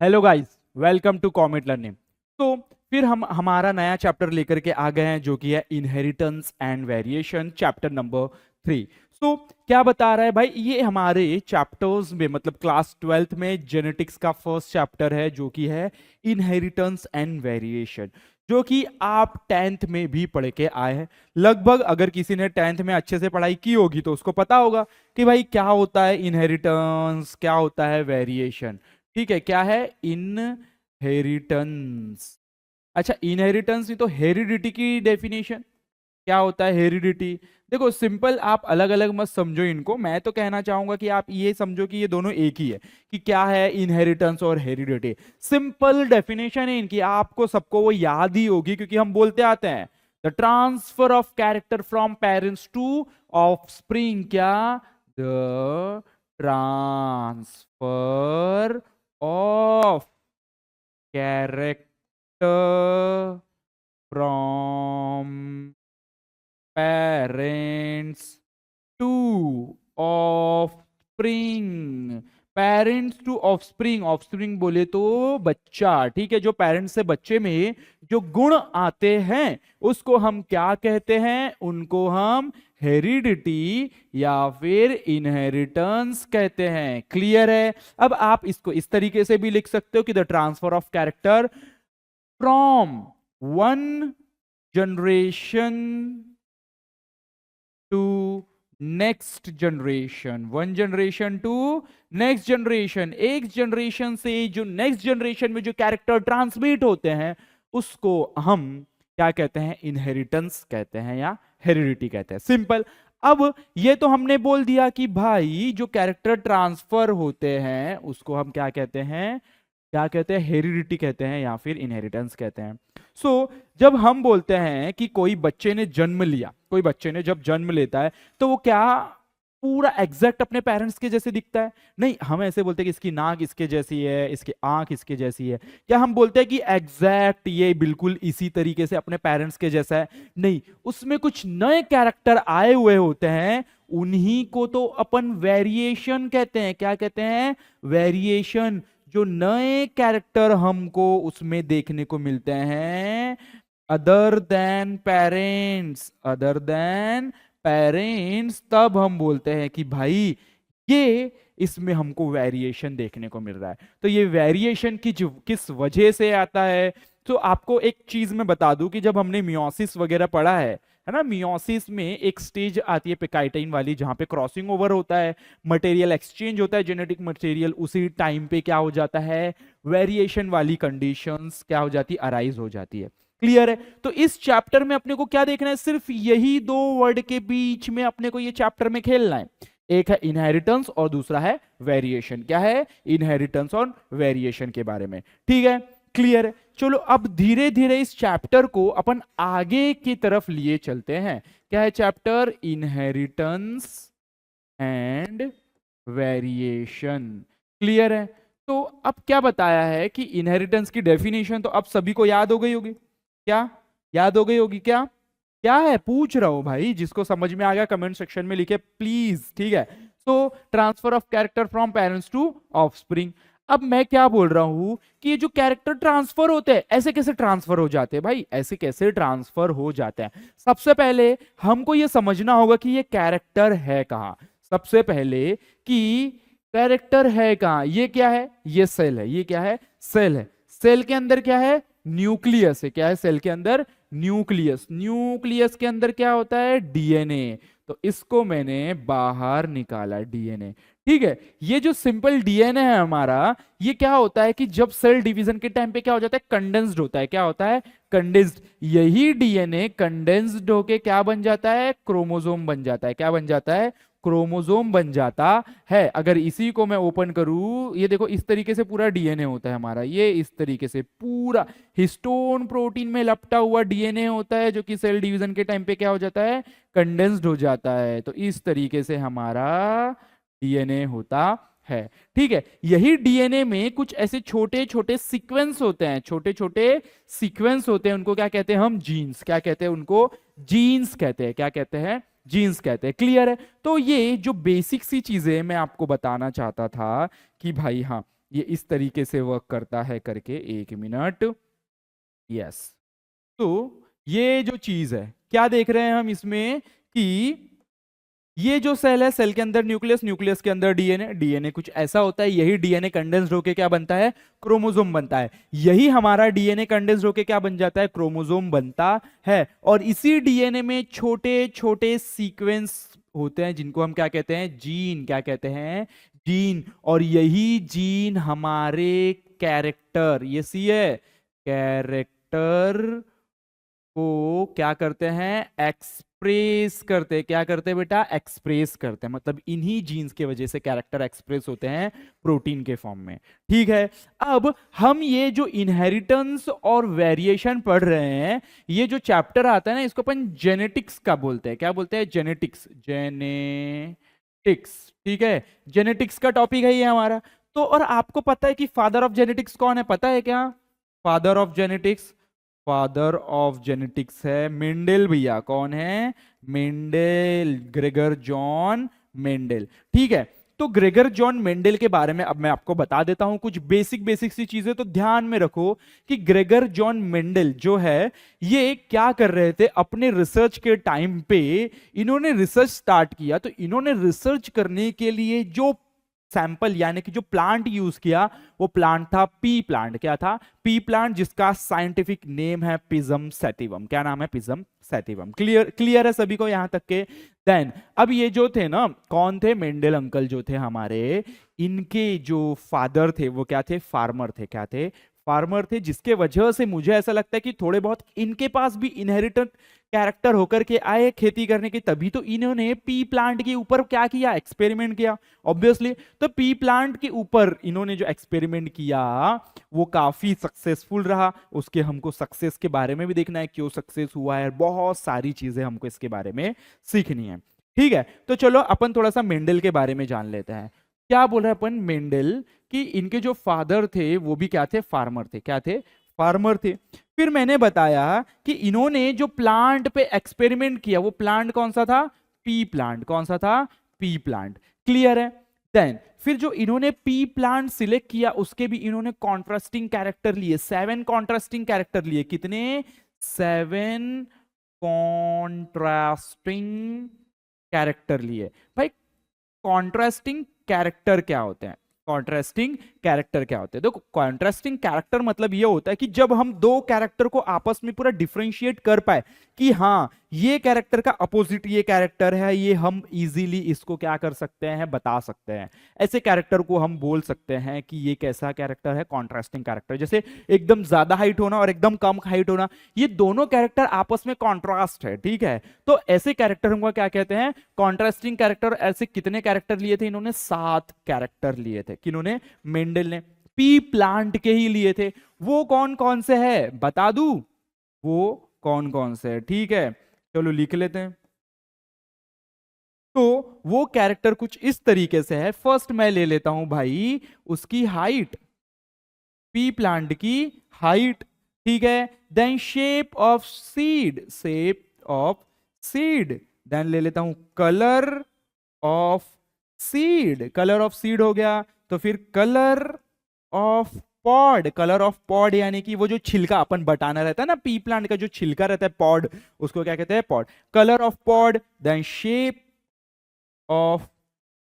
Hello guys, welcome to Comet Learning. तो फिर हम हमारा नया चैप्टर लेकर के आ गए हैं जो कि है inheritance and variation, chapter number 3। सो क्या बता रहा है भाई, ये हमारे चैप्टर्स में मतलब क्लास 12th में जेनेटिक्स का फर्स्ट चैप्टर है जो कि है इनहेरिटेंस एंड वेरिएशन, जो कि आप 10th में भी पढ़ के आए हैं लगभग। अगर किसी ने 10th में अच्छे से पढ़ाई की होगी तो उसको पता होगा कि भाई क्या होता है इनहेरिटेंस, क्या होता है वेरिएशन। ठीक है, क्या है इनहेरिटेंस। अच्छा, इनहेरिटेंस नहीं तो हेरिडिटी की डेफिनेशन क्या होता है हेरिडिटी। देखो सिंपल, आप अलग अलग मत समझो इनको। मैं तो कहना चाहूंगा कि आप ये समझो कि ये दोनों एक ही है, कि क्या है इनहेरिटेंस और हेरिडिटी। सिंपल डेफिनेशन है इनकी, आपको सबको वो याद ही होगी क्योंकि हम बोलते आते हैं the transfer of character from parents to offspring. क्या? The transfer of character from parents to offspring। Parents to offspring, offspring बोले तो बच्चा, ठीक है। जो पेरेंट्स से बच्चे में जो गुण आते हैं उसको हम क्या कहते हैं? उनको हम हेरिडिटी या फिर इनहेरिटेंस कहते हैं। क्लियर है? अब आप इसको इस तरीके से भी लिख सकते हो कि the transfer of character from one generation to next generation, one generation to next generation. एक जनरेशन से जो नेक्स्ट जनरेशन में जो कैरेक्टर ट्रांसमिट होते हैं उसको हम क्या कहते हैं? इनहेरिटेंस कहते हैं या हेरिडिटी कहते हैं। सिंपल। अब ये तो हमने बोल दिया कि भाई जो कैरेक्टर ट्रांसफर होते हैं उसको हम क्या कहते हैं? क्या कहते हैं? हेरिडिटी कहते हैं या फिर इनहेरिटेंस कहते हैं। जब हम बोलते हैं कि कोई बच्चे ने जन्म लिया, कोई बच्चे ने जब जन्म लेता है तो वो क्या पूरा एग्जैक्ट अपने पेरेंट्स के जैसे दिखता है? नहीं, हम ऐसे बोलते हैं कि इसकी नाक इसके जैसी है, इसकी आंख इसके जैसी है। क्या हम बोलते हैं कि एग्जैक्ट ये बिल्कुल इसी तरीके से अपने पेरेंट्स के जैसा है? नहीं, उसमें कुछ नए कैरेक्टर आए हुए होते हैं, उन्हीं को तो अपन वेरिएशन कहते हैं। क्या कहते हैं? वेरिएशन। जो नए कैरेक्टर हमको उसमें देखने को मिलते हैं other than parents, other than parents, तब हम बोलते हैं कि भाई ये इसमें हमको वेरिएशन देखने को मिल रहा है। तो ये वेरिएशन की किस वजह से आता है? तो आपको एक चीज मैं बता दूं कि जब हमने मियोसिस वगैरह पढ़ा है ना, मियोसिस में एक स्टेज आती है पिकाइटाइन वाली जहां पे क्रॉसिंग ओवर होता है, मटेरियल एक्सचेंज होता है, जेनेटिक मटेरियल। उसी टाइम पे क्या हो जाता है? वेरिएशन वाली कंडीशंस क्या हो जाती? अराइज हो जाती है। क्लियर है? तो इस चैप्टर में अपने को क्या देखना है? सिर्फ यही दो वर्ड के बीच में अपने को ये चैप्टर में खेलना है। एक है इनहेरिटेंस और दूसरा है वेरिएशन। क्या है? इनहेरिटेंस और वेरिएशन के बारे में। ठीक है, क्लियर है? चलो अब धीरे धीरे इस चैप्टर को अपन आगे की तरफ लिए चलते हैं। क्या है chapter? Inheritance and variation. Clear है? तो अब क्या बताया है कि इनहेरिटेंस की डेफिनेशन तो अब सभी को याद हो गई होगी। क्या याद हो गई होगी? क्या क्या है पूछ रहा हूं भाई, जिसको समझ में आ गया कमेंट सेक्शन में लिखे प्लीज। ठीक है, so transfer of character from parents to offspring. अब मैं क्या बोल रहा हूं कि ये जो कैरेक्टर ट्रांसफर होते हैं ऐसे कैसे ट्रांसफर हो जाते हैं भाई? ऐसे कैसे ट्रांसफर हो जाते हैं? सबसे पहले हमको ये समझना होगा कि ये कैरेक्टर है कहां। सबसे पहले कि कैरेक्टर है कहां? ये क्या है? ये सेल है। ये क्या है? सेल है। सेल के अंदर क्या है? न्यूक्लियस है। क्या है सेल के अंदर? न्यूक्लियस। न्यूक्लियस के अंदर क्या होता है? डीएनए। तो इसको मैंने बाहर निकाला, डीएनए। ठीक है, ये जो सिंपल डीएनए है हमारा, ये क्या होता है कि जब सेल डिवीजन के टाइम पे क्या हो जाता है? कंडेंस्ड होता है। क्या होता है? कंडेंस्ड। यही डीएनए कंडेंस्ड होके क्या बन जाता है? क्रोमोसोम बन जाता है। क्या बन जाता है? क्रोमोसोम बन जाता है। अगर इसी को मैं ओपन करूं, ये देखो इस तरीके से पूरा डीएनए होता है हमारा। ये इस तरीके से पूरा हिस्टोन प्रोटीन में लपटा हुआ डीएनए होता है जो कि सेल डिवीजन के टाइम पे क्या हो जाता है? कंडेंस्ड हो जाता है। तो इस तरीके से हमारा डीएनए होता है। ठीक है, यही डीएनए में कुछ ऐसे छोटे छोटे सीक्वेंस होते हैं, छोटे छोटे सीक्वेंस होते हैं, उनको क्या कहते हैं हम? जीन्स। क्या कहते हैं उनको? जीन्स कहते हैं। क्या कहते हैं? जीन्स कहते हैं। क्लियर है? तो ये जो बेसिक सी चीजें मैं आपको बताना चाहता था कि भाई हाँ, ये इस तरीके से वर्क करता है करके, 1 मिनट। यस, तो ये जो चीज है, क्या देख रहे हैं हम इसमें कि ये जो सेल है, सेल के अंदर न्यूक्लियस, न्यूक्लियस के अंदर डीएनए, डीएनए कुछ ऐसा होता है, यही डीएनए कंडेंस्ड होके क्या बनता है, क्रोमोसोम बनता है। यही हमारा डीएनए कंडेंस्ड होके क्या बन जाता है, क्रोमोसोम बनता है। और इसी डीएनए में छोटे छोटे सीक्वेंस होते हैं जिनको हम क्या कहते हैं, जीन। क्या कहते हैं, जीन। और यही जीन हमारे कैरेक्टर, ये सी है, कैरेक्टर को क्या करते हैं, एक्सप्रेस करते हैं। क्या करते हैं बेटा, एक्सप्रेस करते हैं। मतलब इन्हीं जीन्स के वजह से कैरेक्टर एक्सप्रेस होते हैं प्रोटीन के फॉर्म में। ठीक है, अब हम ये जो इनहेरिटेंस और वेरिएशन पढ़ रहे हैं, ये जो चैप्टर आता है ना, इसको अपन जेनेटिक्स का बोलते हैं। क्या बोलते हैं, जेनेटिक्स, जेनेटिक्स। ठीक है, जेनेटिक्स का टॉपिक है ये हमारा। तो और आपको पता है कि फादर ऑफ जेनेटिक्स कौन है, पता है क्या, father of genetics, father of genetics है मेंडल भैया। कौन है, मेंडल, ग्रेगर जॉन मेंडल। ठीक है, तो ग्रेगर जॉन मेंडल के बारे में अब मैं आपको बता देता हूं कुछ बेसिक बेसिक सी चीजें। तो ध्यान में रखो कि ग्रेगर जॉन मेंडल जो है, ये क्या कर रहे थे अपने रिसर्च के टाइम पे, इन्होंने रिसर्च स्टार्ट किया। तो इन्होंने रिसर्च करने के लिए जो सैंपल यानी कि जो प्लांट यूज किया, वो प्लांट था पी प्लांट। क्या था, पी प्लांट, जिसका साइंटिफिक नेम है पिजम सैटिवम। क्या नाम है, पिजम सैटिवम। क्लियर, क्लियर है सभी को यहां तक के। देन अब ये जो थे ना, कौन थे, मेंडल अंकल जो थे हमारे, इनके जो फादर थे वो क्या थे, फार्मर थे। क्या थे, फार्मर थे। जिसके वजह से मुझे ऐसा लगता है कि थोड़े बहुत इनके पास भी इनहेरिटेड कैरेक्टर होकर के आए खेती करने के, तभी तो इन्होंने पी प्लांट के ऊपर क्या किया, एक्सपेरिमेंट किया ऑब्वियसली। तो पी प्लांट के ऊपर इन्होंने जो एक्सपेरिमेंट किया वो काफी सक्सेसफुल रहा। उसके हमको सक्सेस के बारे में भी देखना है, क्यों सक्सेस हुआ है, बहुत सारी चीजें हमको इसके बारे में सीखनी है। ठीक है, तो चलो अपन थोड़ा सा मेंडल के बारे में जान लेते हैं। क्या बोल रहे हैं अपन, मेंडल कि इनके जो फादर थे वो भी क्या थे, फार्मर थे। क्या थे, फार्मर थे। फिर मैंने बताया कि इन्होंने जो प्लांट पे एक्सपेरिमेंट किया, वो प्लांट कौन सा था, पी प्लांट। कौन सा था, पी प्लांट। क्लियर है। देन फिर जो इन्होंने पी प्लांट सिलेक्ट किया, उसके भी इन्होंने कॉन्ट्रास्टिंग कैरेक्टर लिए, 7 कॉन्ट्रास्टिंग कैरेक्टर लिए। कितने, 7 कॉन्ट्रास्टिंग कैरेक्टर लिए। भाई कॉन्ट्रास्टिंग कैरेक्टर क्या होते हैं, कॉन्ट्रास्टिंग कैरेक्टर क्या होते हैं, देखो कॉन्ट्रास्टिंग कैरेक्टर मतलब ये होता है कि जब हम दो कैरेक्टर को आपस में पूरा डिफरेंशिएट कर पाए कि हाँ ये कैरेक्टर का अपोजिट ये कैरेक्टर है, ये हम इजीली इसको क्या कर सकते हैं, बता सकते हैं। ऐसे कैरेक्टर को हम बोल सकते हैं कि ये कैसा कैरेक्टर है, कॉन्ट्रास्टिंग कैरेक्टर। जैसे एकदम ज्यादा हाइट होना और एकदम कम हाइट होना, ये दोनों कैरेक्टर आपस में कॉन्ट्रास्ट है। ठीक है, तो ऐसे कैरेक्टर हमको क्या कहते हैं, कॉन्ट्रास्टिंग कैरेक्टर। ऐसे कितने कैरेक्टर लिए थे इन्होंने, 7 कैरेक्टर लिए थे। किन्होंने, मेंडल ने। पी प्लांट के ही लिए थे। वो कौन कौन से है बता दूं, वो कौन कौन से है, ठीक है चलो लिख लेते हैं। तो वो कैरेक्टर कुछ इस तरीके से है। फर्स्ट मैं ले लेता हूं भाई उसकी हाइट, पी प्लांट की हाइट। ठीक है, then shape of seed, shape of seed. Then ले लेता हूं colour of seed, colour of seed हो गया। तो फिर colour of pod, colour of pod यानी कि वो जो छिलका अपन बटाना रहता है ना, पी प्लांट का जो छिलका रहता है पॉड, उसको क्या कहते हैं, pod. Colour of pod, then shape of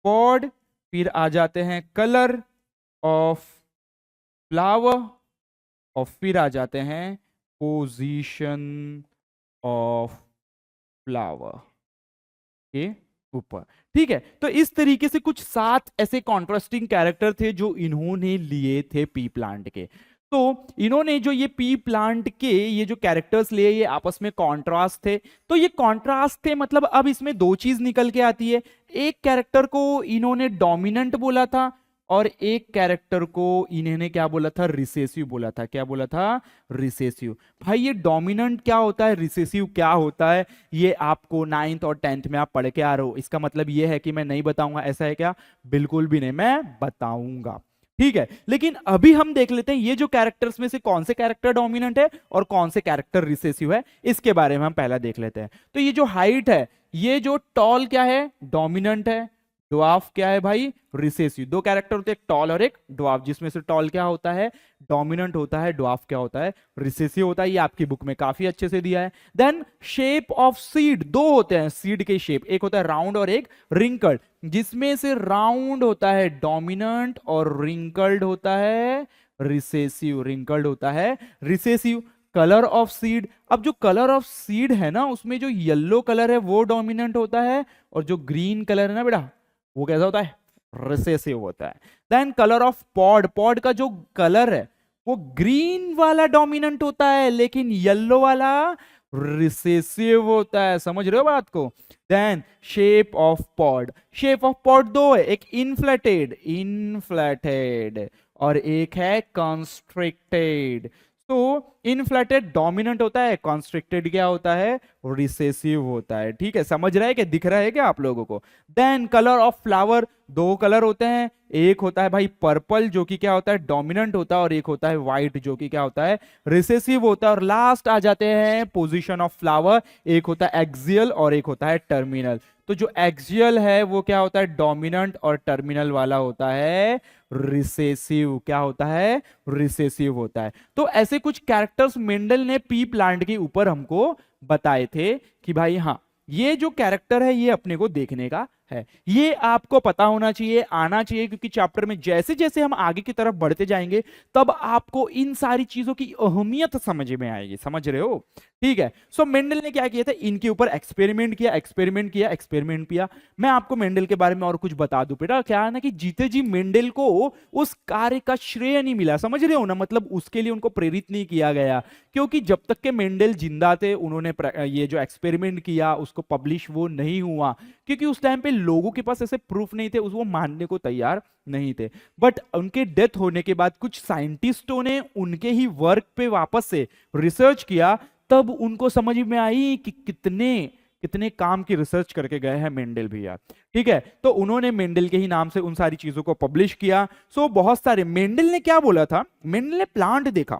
pod. फिर आ जाते हैं कलर ऑफ फ्लावर, और फिर आ जाते हैं पोजीशन ऑफ फ्लावर के ऊपर। ठीक है, तो इस तरीके से कुछ 7 ऐसे कॉन्ट्रास्टिंग कैरेक्टर थे जो इन्होंने लिए थे पी प्लांट के। तो इन्होंने जो ये पी प्लांट के ये जो कैरेक्टर्स लिए, ये आपस में कॉन्ट्रास्ट थे। तो ये कॉन्ट्रास्ट थे, मतलब अब इसमें दो चीज निकल के आती है। एक कैरेक्टर को इन्होंने डोमिनेंट बोला था, और एक कैरेक्टर को इन्होंने क्या बोला था, रिसेसिव बोला था। क्या बोला था, रिसेसिव। भाई ये डोमिनेंट क्या होता है, रिसेसिव क्या होता है, ये आपको 9th और 10th में आप पढ़ के आ रहे हो। इसका मतलब ये है कि मैं नहीं बताऊंगा, ऐसा है क्या, बिल्कुल भी नहीं, मैं बताऊंगा। ठीक है, लेकिन अभी हम देख लेते हैं ये जो कैरेक्टर्स में से कौन से कैरेक्टर डोमिनेंट है और कौन से कैरेक्टर रिसेसिव है, इसके बारे में हम पहला देख लेते हैं। तो ये जो हाइट है, ये जो टॉल क्या है, डोमिनेंट है। ड्वार्फ क्या है भाई, रिसेसिव। दो कैरेक्टर होते हैं, एक टॉल और एक ड्वार्फ, जिसमें से टॉल क्या होता है, डोमिनेंट होता है, ड्वार्फ क्या होता है, रिसेसिव होता है। ये आपकी बुक में काफी अच्छे से दिया है। देन शेप ऑफ सीड, दो होते हैं सीड के शेप, एक होता है राउंड और एक रिंकल्ड, जिसमें से राउंड होता है डोमिनेंट और रिंकल्ड होता है रिसेसिव, रिंकल्ड होता है रिसेसिव। कलर ऑफ सीड, अब जो कलर ऑफ सीड है ना, उसमें जो येलो कलर है वो डोमिनेंट होता है, और जो ग्रीन कलर है ना बेटा, वो कैसा होता है, रिसेसिव होता है। Then colour of pod, pod का जो कलर है वो ग्रीन वाला डोमिनेंट होता है, लेकिन येलो वाला रिसेसिव होता है। समझ रहे हो बात को। Then shape of pod, shape of pod दो है, एक इनफ्लेटेड, इनफ्लेटेड, और एक है कॉन्स्ट्रिक्टेड। तो इनफ्लेटेड डोमिनेंट होता है, कॉन्स्ट्रिक्टेड क्या होता है, रिसेसिव होता है। ठीक है, समझ रहा है क्या, दिख रहा है क्या आप लोगों को। देन कलर ऑफ फ्लावर, दो कलर होते हैं, एक होता है भाई पर्पल जो कि क्या होता है, डोमिनेंट होता है, और एक होता है व्हाइट जो कि क्या होता है, रिसेसिव होता है। और लास्ट आ जाते हैं पोजीशन ऑफ फ्लावर, एक होता है एक्सियल और एक होता है टर्मिनल। तो जो एक्सियल है वो क्या होता है, डोमिनेंट, और टर्मिनल वाला होता है रिसेसिव, क्या होता है, रिसेसिव होता है। तो ऐसे कुछ कैरेक्टर्स मेंडल ने पी प्लांट के ऊपर हमको बताए थे कि भाई हाँ, ये जो कैरेक्टर है ये अपने को देखने का है, ये आपको पता होना चाहिए, आना चाहिए, क्योंकि चैप्टर में जैसे जैसे हम आगे की तरफ बढ़ते जाएंगे तब आपको इन सारी चीजों की अहमियत समझ में आएगी। समझ रहे हो। ठीक है। सो मेंडल ने क्या किया था, इनके ऊपर एक्सपेरिमेंट किया, एक्सपेरिमेंट किया, एक्सपेरिमेंट किया। मैं आपको मेंडल के बारे में और कुछ बता दूं बेटा, क्या है ना कि जीते जी मेंडल को उस कार्य का श्रेय नहीं मिला। समझ रहे हो ना, मतलब उसके लिए उनको प्रेरित नहीं किया गया, क्योंकि जब तक के मेंडल जिंदा थे उन्होंने ये जो एक्सपेरिमेंट किया उसको पब्लिश वो नहीं हुआ, क्योंकि उस टाइम पे लोगों के पास ऐसे प्रूफ नहीं थे, उसको मानने को तैयार नहीं थे। बट उनके डेथ होने के बाद कुछ साइंटिस्टों ने उनके ही वर्क पे वापस से रिसर्च किया, तब उनको समझ में आई कि कितने कितने काम की रिसर्च करके गए हैं मेंडल भैया। ठीक है, तो उन्होंने मेंडल के ही नाम से उन सारी चीजों को पब्लिश किया। सो बहुत सारे, मेंडल ने क्या बोला था, मेंडल ने प्लांट देखा,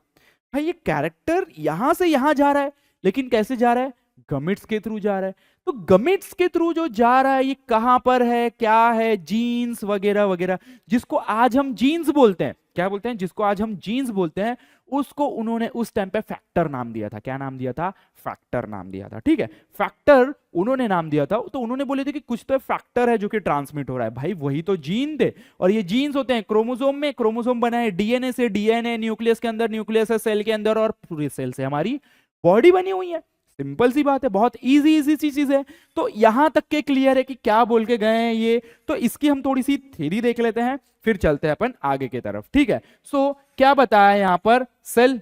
भाई ये कैरेक्टर यहां से यहां जा रहा है, लेकिन कैसे जा रहा है, गमिट्स के थ्रू जा रहा है। तो गमिट्स के थ्रू जो जा रहा है ये कहां पर है, क्या है, जीन्स वगैरह वगैरह, जिसको आज हम जीन्स बोलते हैं, क्या बोलते हैं, जिसको आज हम जीन्स बोलते हैं, उसको उन्होंने उस टाइम पे फैक्टर नाम दिया था। क्या नाम दिया था, फैक्टर नाम दिया था। ठीक है, फैक्टर उन्होंने नाम दिया था। तो उन्होंने बोले थे कि कुछ तो फैक्टर है जो कि ट्रांसमिट हो रहा है। भाई वही तो जीन थे, और ये जीन्स होते हैं क्रोमोसोम में, क्रोमोसोम बना है डीएनए से, डीएनए न्यूक्लियस के अंदर, न्यूक्लियस है सेल के अंदर, और पूरे सेल से हमारी बॉडी बनी हुई है। सिंपल सी बात है, बहुत इजी इजी सी चीज है। तो यहां तक के क्लियर है कि क्या बोल के गए हैं ये। तो इसकी हम थोड़ी सी थ्योरी देख लेते हैं, फिर चलते हैं अपन आगे की तरफ। ठीक है, सो क्या बताया यहां पर, सेल,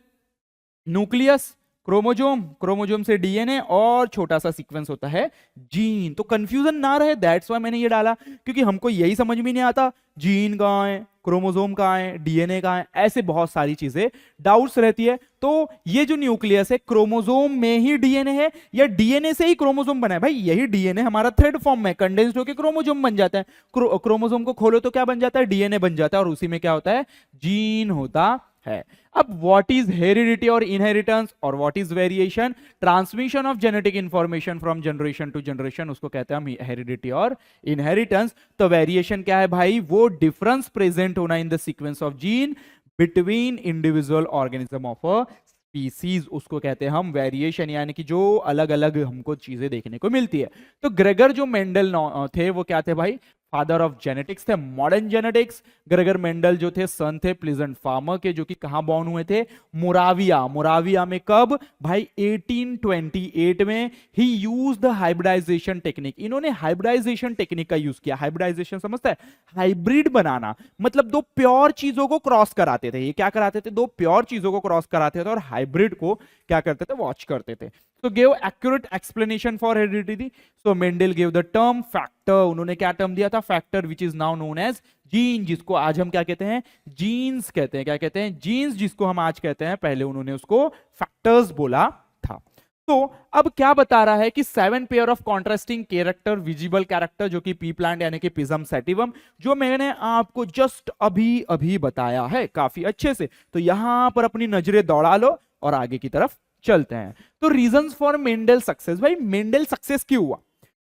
न्यूक्लियस, क्रोमोजोम, क्रोमोजोम से डीएनए, और छोटा सा सीक्वेंस होता है जीन। तो कंफ्यूजन ना रहे, दैट्स व्हाई मैंने ये डाला, क्योंकि हमको यही समझ में नहीं आता जीन कहां है, क्रोमोजोम कहां है, डीएनए कहां है, ऐसे बहुत सारी चीजें डाउट्स रहती है। तो ये जो न्यूक्लियस है, क्रोमोजोम में ही डीएनए है या डीएनए से ही क्रोमोजोम बना है, भाई यही डीएनए हमारा थ्रेड फॉर्म में कंडेंस्ड होकर क्रोमोजोम बन जाता है। क्रोमोजोम को खोलो तो क्या बन जाता है, डीएनए बन जाता है, और उसी में क्या होता है, जीन होता है। अब व्हाट इज हेरिडिटी और इनहेरिटेंस, और what is variation, transmission of genetic information from generation to generation, उसको कहते हैं हम हेरिडिटी और इनहेरिटेंस। तो वेरिएशन क्या है भाई, वो डिफरेंस प्रेजेंट होना in the sequence of gene between individual organism of a species, उसको कहते हैं हम वेरिएशन, यानी कि जो अलग अलग हमको चीजें देखने को मिलती है। तो ग्रेगर जो मेंडल थे वो क्या थे भाई, फादर ऑफ जेनेटिक्स थे, मॉडर्न जेनेटिक्स। ग्रेगर मेंडल जो थे सन थे प्लीजेंट फार्मर के, जो कि कहां बॉर्न हुए थे, मोराविया। मोराविया में कब भाई, 1828 में। ही यूज द हाइब्रिडाइजेशन टेक्निक, इन्होंने हाइब्रिडाइजेशन टेक्निक का यूज किया। हाइब्रिडाइजेशन समझता है, हाइब्रिड बनाना, मतलब दो प्योर चीजों को क्रॉस कराते थे। ये क्या कराते थे, दो प्योर चीजों को क्रॉस कराते थे, और हाइब्रिड को क्या करते थे, वॉच करते थे। So gave accurate explanation for heredity. So Mendel gave the term factor. उन्होंने क्या टर्म दिया था, factor which is now known as gene, जिसको आज हम क्या कहते हैं, जीन्स कहते हैं। क्या कहते हैं, जीन्स, जिसको हम आज कहते हैं, पहले उन्होंने उसको फैक्टर्स बोला था। तो अब क्या बता रहा है कि 7 pair of contrasting character, visible character, जो कि पी प्लांट यानी कि पिजम सैटिवम, जो मैंने आपको जस्ट अभी अभी बताया है काफी अच्छे से। तो यहां पर अपनी नजरें दौड़ा लो और आगे की तरफ चलते हैं। तो रीजंस फॉर मेंडल सक्सेस, भाई मेंडल सक्सेस क्यों हुआ,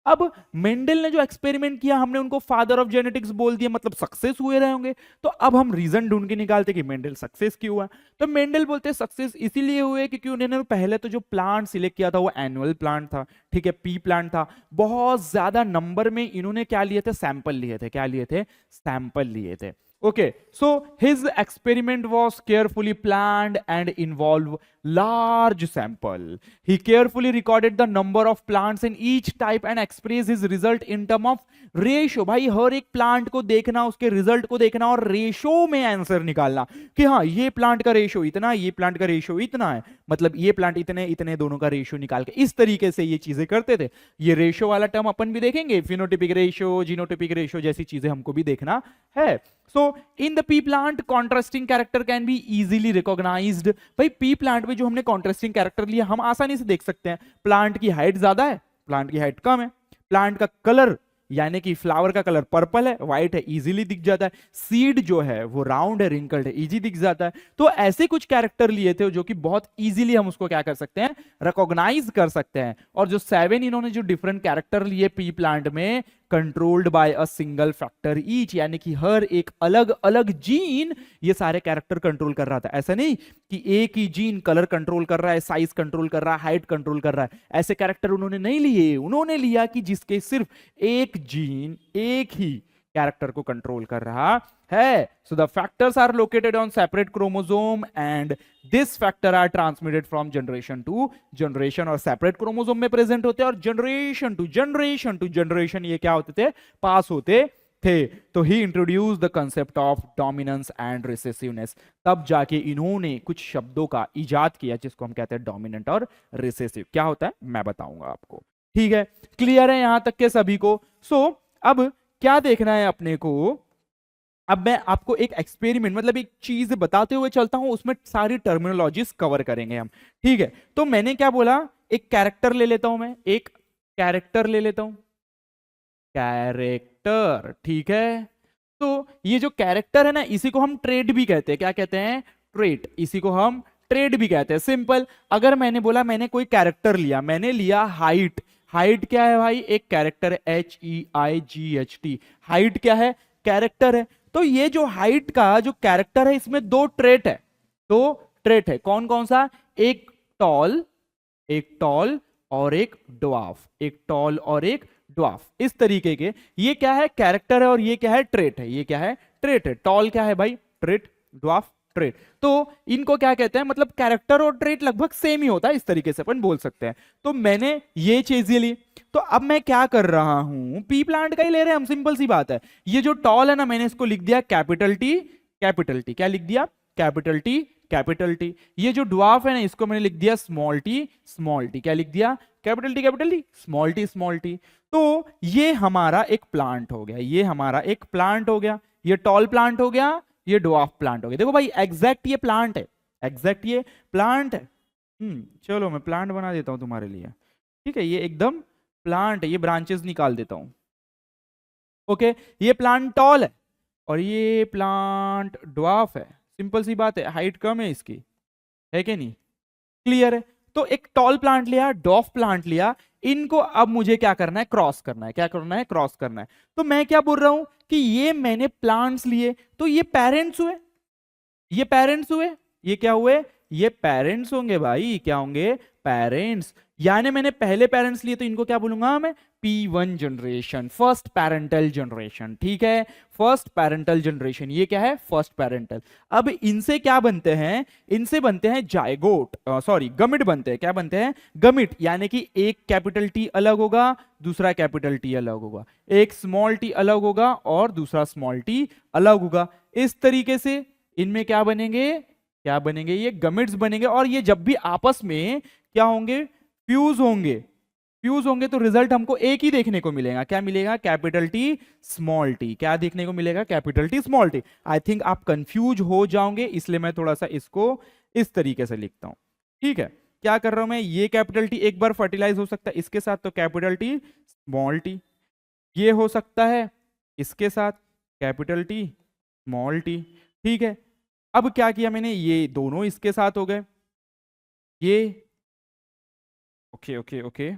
अब मेंडल ने जो एक्सपेरिमेंट किया, हमने उनको फादर ऑफ जेनेटिक्स बोल दिया, मतलब सक्सेस हुए रहे होंगे। तो अब हम रीजन ढूंढ के निकालते कि मेंडल सक्सेस क्यों हुआ। तो मेंडल बोलते हैं सक्सेस इसीलिए हुए क्योंकि उन्होंने पहले तो जो प्लांट सिलेक्ट किया था वो एनुअल प्लांट था, ठीक है, पी प्लांट था। बहुत ज्यादा नंबर में इन्होंने क्या लिए थे, सैंपल लिए थे। क्या लिए थे, सैंपल लिए थे। Okay, so his experiment was carefully planned and involved large sample. He carefully recorded the number of plants in each type and expressed his result in term of ratio. भाई हर एक plant को देखना, उसके result को देखना और ratio में answer निकालना कि हाँ ये प्लांट का रेशो इतना, ये प्लांट का रेशो इतना है, मतलब ये प्लांट इतने इतने, दोनों का रेशो निकाल के इस तरीके से ये चीजें करते थे। ये रेशो वाला टर्म अपन भी देखेंगे, फिनोटिपिक रेशो, जीनोटिपिक रेशो जैसी चीजें हमको भी देखना है। So in the pea plant contrasting character can be easily recognized। भाई पी प्लांट में जो हमने कॉन्ट्रास्टिंग कैरेक्टर लिया हम आसानी से देख सकते हैं। प्लांट की हाइट ज्यादा है, प्लांट की हाइट कम है, प्लांट का कलर यानी कि फ्लावर का कलर पर्पल है, व्हाइट है, इजीली दिख जाता है। सीड जो है वो राउंड है, रिंकल्ड है, इजी दिख जाता है। तो ऐसे कुछ कैरेक्टर लिए थे जो कि बहुत इजीली हम उसको क्या कर सकते हैं, रिकॉग्नाइज कर सकते हैं। और जो 7 इन्होंने जो डिफरेंट कैरेक्टर लिए पी प्लांट में, controlled by a single factor each, यानी कि हर एक अलग अलग जीन ये सारे कैरेक्टर कंट्रोल कर रहा था। ऐसा नहीं कि एक ही जीन कलर कंट्रोल कर रहा है, साइज कंट्रोल कर रहा है, हाइट कंट्रोल कर रहा है। ऐसे कैरेक्टर उन्होंने नहीं लिए, उन्होंने लिया कि जिसके सिर्फ एक जीन एक ही कैरेक्टर को कंट्रोल कर रहा है। So the factors are located on separate chromosome and this factor are transmitted from generation to generation, और सेपरेट क्रोमोसोम में प्रेजेंट होते हैं और जनरेशन टू जनरेशन ये क्या होते थे, पास होते थे। तो ही introduce the concept of dominance and recessiveness. तब जाके इन्होंने कुछ शब्दों का इजाद किया जिसको हम कहते हैं डोमिनेंट और रिसेसिव। क्या होता है मैं बताऊंगा आपको, ठीक है। क्लियर है यहां तक के सभी को। सो अब क्या देखना है अपने को, अब मैं आपको एक एक्सपेरिमेंट मतलब एक चीज बताते हुए चलता हूं, उसमें सारी टर्मिनोलॉजीज कवर करेंगे हम, ठीक है। तो मैंने क्या बोला, एक कैरेक्टर ले लेता हूं, मैं एक कैरेक्टर ले लेता हूं, कैरेक्टर, ठीक है। तो ये जो कैरेक्टर है ना, इसी को हम ट्रेड भी कहते हैं। क्या कहते हैं, ट्रेट, इसी को हम ट्रेड भी कहते हैं। सिंपल, अगर मैंने बोला मैंने कोई कैरेक्टर लिया, मैंने लिया हाइट। हाइट क्या है भाई, एक कैरेक्टर है, HEIGHT। हाइट क्या है, कैरेक्टर है। तो ये जो हाइट का जो कैरेक्टर है इसमें दो ट्रेट है, दो ट्रेट है। कौन कौन सा, एक टॉल, एक टॉल और एक ड्वार्फ, एक टॉल और एक ड्वार्फ, इस तरीके के। ये क्या है, कैरेक्टर है, और ये क्या है, ट्रेट है। ये क्या है, ट्रेट है। टॉल क्या है भाई, ट्रेट, ड्वार्फ ट्रेट। तो इनको क्या कहते हैं, मतलब कैरेक्टर और ट्रेट लगभग सेम ही होता है, इस तरीके से अपन बोल सकते हैं। तो मैंने ये चीजें ली, तो अब मैं क्या कर रहा हूं, पी प्लांट का ही ले रहे हैं हम, सिंपल सी बात है। ये जो टॉल है ना, मैंने इसको लिख दिया कैपिटल टी, कैपिटल टी। क्या लिख दिया, कैपिटल टी, कैपिटल टी। ये जो ड्वार्फ है ना, इसको मैंने लिख दिया स्मॉल टी, स्मॉल टी। क्या लिख दिया, capital T, capital T, small T, small T. तो ये हमारा एक प्लांट हो गया, ये हमारा एक प्लांट हो गया, ये टॉल प्लांट हो गया, ये ड्वार्फ प्लांट हो गया। देखो भाई एग्जैक्ट ये प्लांट है, एग्जैक्ट ये प्लांट है। चलो मैं प्लांट बना देता हूं तुम्हारे लिए, ठीक है। ये एकदम प्लांट है, ये ब्रांचेस निकाल देता हूं, ओके। ये प्लांट टॉल है और ये प्लांट ड्वार्फ है, सिंपल सी बात है, हाइट कम है इसकी, है कि नहीं, क्लियर है। तो एक टॉल प्लांट लिया, डॉफ प्लांट लिया, इनको अब मुझे क्या करना है, क्रॉस करना है। क्या करना है, क्रॉस करना है। तो मैं क्या बोल रहा हूं कि ये मैंने प्लांट्स लिए, तो ये पेरेंट्स हुए, ये पेरेंट्स हुए, ये क्या हुए, ये पेरेंट्स होंगे भाई, क्या होंगे, पेरेंट्स। यानी मैंने पहले पेरेंट्स लिए तो इनको क्या बोलूंगा मैं, P1 generation, first parental generation, ठीक है। फर्स्ट पेरेंटल जनरेशन, ये क्या है, फर्स्ट पेरेंटल। अब इनसे क्या बनते हैं, इनसे बनते हैं जायगोट, सॉरी गमिट बनते हैं। क्या बनते हैं, गमिट। यानी कि एक कैपिटल टी अलग होगा, दूसरा कैपिटल टी अलग होगा, एक स्मॉल टी अलग होगा और दूसरा स्मॉल टी अलग होगा। इस तरीके से इनमें क्या बनेंगे, क्या बनेंगे, ये गमिट्स बनेंगे। और ये जब भी आपस में क्या होंगे, फ्यूज होंगे, फ्यूज होंगे तो रिजल्ट हमको एक ही देखने को मिलेगा। क्या मिलेगा, कैपिटल टी, स्मॉल टी। क्या देखने को मिलेगा, capital T, small T. I think आप कंफ्यूज हो जाओगे, इसलिए मैं थोड़ा सा इसको इस तरीके से लिखता हूं, ठीक है। क्या कर रहा हूं मैं, ये कैपिटल टी एक बार फर्टिलाइज हो सकता है इसके साथ, तो कैपिटल टी, स्मॉल टी। ये हो सकता है इसके साथ, कैपिटल टी, स्मॉल टी, ठीक है। अब क्या किया मैंने, ये दोनों इसके साथ हो गए, ये, ओके ओके ओके,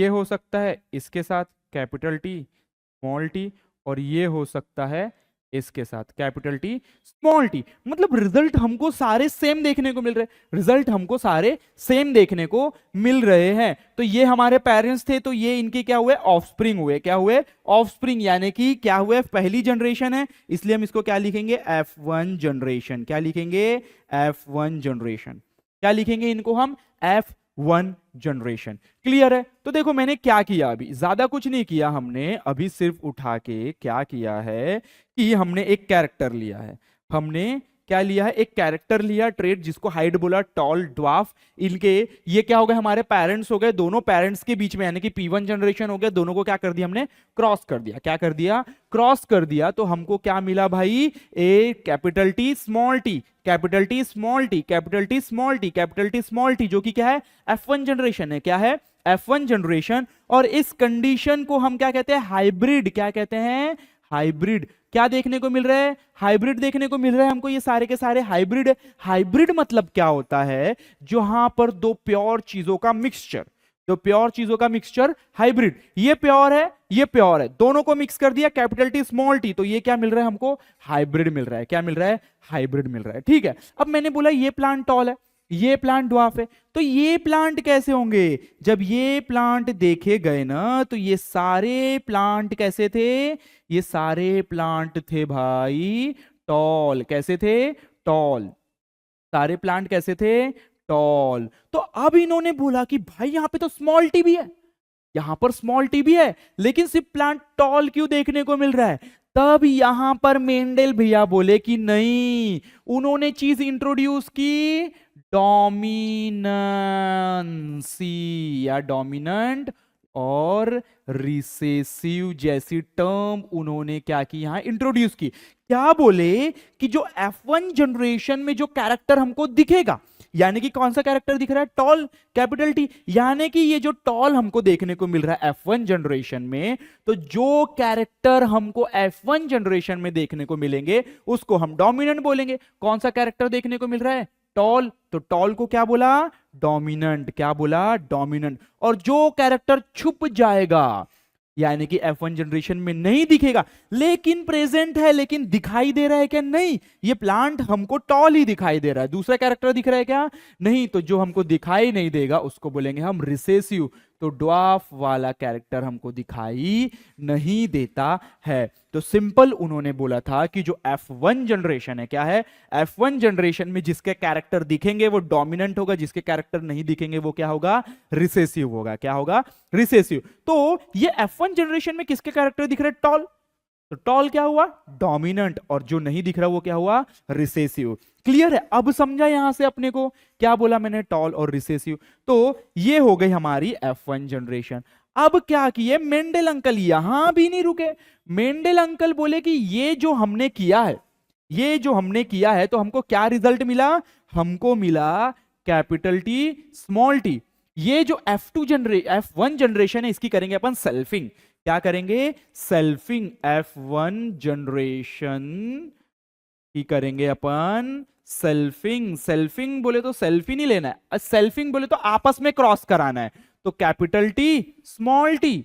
ये हो सकता है इसके साथ कैपिटल टी स्मॉल टी, और ये हो सकता है इसके साथ कैपिटल टी स्मॉल टी। मतलब रिजल्ट हमको सारे सेम देखने को मिल रहे हैं, रिजल्ट हमको सारे सेम देखने को मिल रहे हैं। तो ये हमारे पेरेंट्स थे, तो ये इनके क्या हुए, ऑफस्प्रिंग हुए। क्या हुए, ऑफस्प्रिंग, यानी कि क्या हुए, पहली जनरेशन है, इसलिए हम इसको क्या लिखेंगे, F1 जनरेशन। क्या लिखेंगे, F1 जनरेशन। क्या लिखेंगे इनको हम, F1 जनरेशन। क्लियर है। तो देखो मैंने क्या किया, अभी ज्यादा कुछ नहीं किया हमने, अभी सिर्फ उठा के क्या किया है कि हमने एक कैरेक्टर लिया है। हमने क्या लिया है, एक कैरेक्टर लिया, ट्रेड जिसको हाइट बोला, टॉल, ड्वार्फ। इनके ये क्या हो गए, हमारे पेरेंट्स हो गए, दोनों पेरेंट्स के बीच में यानी कि P1 जनरेशन हो गया, दोनों को क्या कर दिया हमने, क्रॉस कर दिया। क्या कर दिया, क्रॉस कर दिया। तो हमको क्या मिला भाई, a capital T small T, capital T small T, capital T small T, capital T small T, जो कि क्या है, F1 जनरेशन है। क्या है, F1 जनरेशन। और इस कंडीशन को हम क्या कहते हैं, हाइब्रिड। क्या कहते हैं, हाइब्रिड। क्या देखने को मिल रहा है, हाइब्रिड देखने को मिल रहा है हमको, ये सारे के सारे हाइब्रिड है। हाइब्रिड मतलब क्या होता है, जहां पर दो प्योर चीजों का मिक्सचर, दो प्योर चीजों का मिक्सचर हाइब्रिड। ये प्योर है, ये प्योर है, दोनों को मिक्स कर दिया, कैपिटल टी स्मॉल टी, तो ये क्या मिल रहा है हमको, हाइब्रिड मिल रहा है। क्या मिल रहा है, हाइब्रिड मिल रहा है। ठीक है। अब मैंने बोला ये प्लांट टॉल है, ये प्लांट ड्वार्फ है, तो ये प्लांट कैसे होंगे, जब ये प्लांट देखे गए ना, तो ये सारे प्लांट कैसे थे, ये सारे प्लांट थे भाई टॉल। कैसे थे, टॉल। सारे प्लांट कैसे थे, टॉल। तो अब इन्होंने बोला कि भाई यहां पे तो स्मॉल टी भी है, यहां पर स्मॉल टी भी है, लेकिन सिर्फ प्लांट टॉल क्यों देखने को मिल रहा है। तब यहां पर मेंडल भैया बोले कि नहीं, उन्होंने चीज इंट्रोड्यूस की, डोमिनेंसी या डोमिनेंट और रिसेसिव जैसी टर्म उन्होंने क्या की, यहां इंट्रोड्यूस की। क्या बोले कि जो F1 जनरेशन में जो कैरेक्टर हमको दिखेगा, यानी कि कौन सा कैरेक्टर दिख रहा है, टॉल, कैपिटल टी, यानी कि ये जो टॉल हमको देखने को मिल रहा है F1 जनरेशन में, तो जो कैरेक्टर हमको F1 जनरेशन में देखने को मिलेंगे उसको हम डोमिनेंट बोलेंगे। कौन सा कैरेक्टर देखने को मिल रहा है, टॉल, तो टॉल को क्या बोला, डोमिनेंट। क्या बोला, डोमिनेंट। और जो कैरेक्टर छुप जाएगा, यानी कि F1 जनरेशन में नहीं दिखेगा लेकिन प्रेजेंट है, लेकिन दिखाई दे रहा है क्या, नहीं, ये प्लांट हमको टॉल ही दिखाई दे रहा है, दूसरा कैरेक्टर दिख रहा है क्या, नहीं, तो जो हमको दिखाई नहीं देगा उसको बोलेंगे हम रिसेसिव। तो ड्वार्फ वाला कैरेक्टर हमको दिखाई नहीं देता है। तो सिंपल उन्होंने बोला था कि जो F1 जनरेशन है, क्या है, F1 जनरेशन में जिसके कैरेक्टर दिखेंगे वो डोमिनेंट होगा, जिसके कैरेक्टर नहीं दिखेंगे वो क्या होगा, रिसेसिव होगा। क्या होगा, रिसेसिव। तो ये F1 जनरेशन में किसके कैरेक्टर दिख रहे, टॉल, तो टॉल क्या हुआ, डोमिनेंट, और जो नहीं दिख रहा वो क्या हुआ, रिसेसिव। क्लियर है। अब समझा यहां से अपने को क्या बोला मैंने, टॉल और रिसेसिव। तो ये हो गई हमारी F1 जनरेशन। अब क्या किए मेंडल अंकल, यहां भी नहीं रुके। मेंडल अंकल बोले कि ये जो हमने किया है, ये जो हमने किया है, तो हमको क्या रिजल्ट मिला, हमको मिला कैपिटल टी स्मॉल टी। ये जो F1 जनरेशन है, इसकी करेंगे अपन सेल्फिंग। क्या करेंगे, सेल्फिंग। F1 जनरेशन की करेंगे अपन सेल्फिंग। सेल्फिंग बोले तो सेल्फी नहीं लेना है, सेल्फिंग बोले तो आपस में क्रॉस कराना है। तो capital T small T,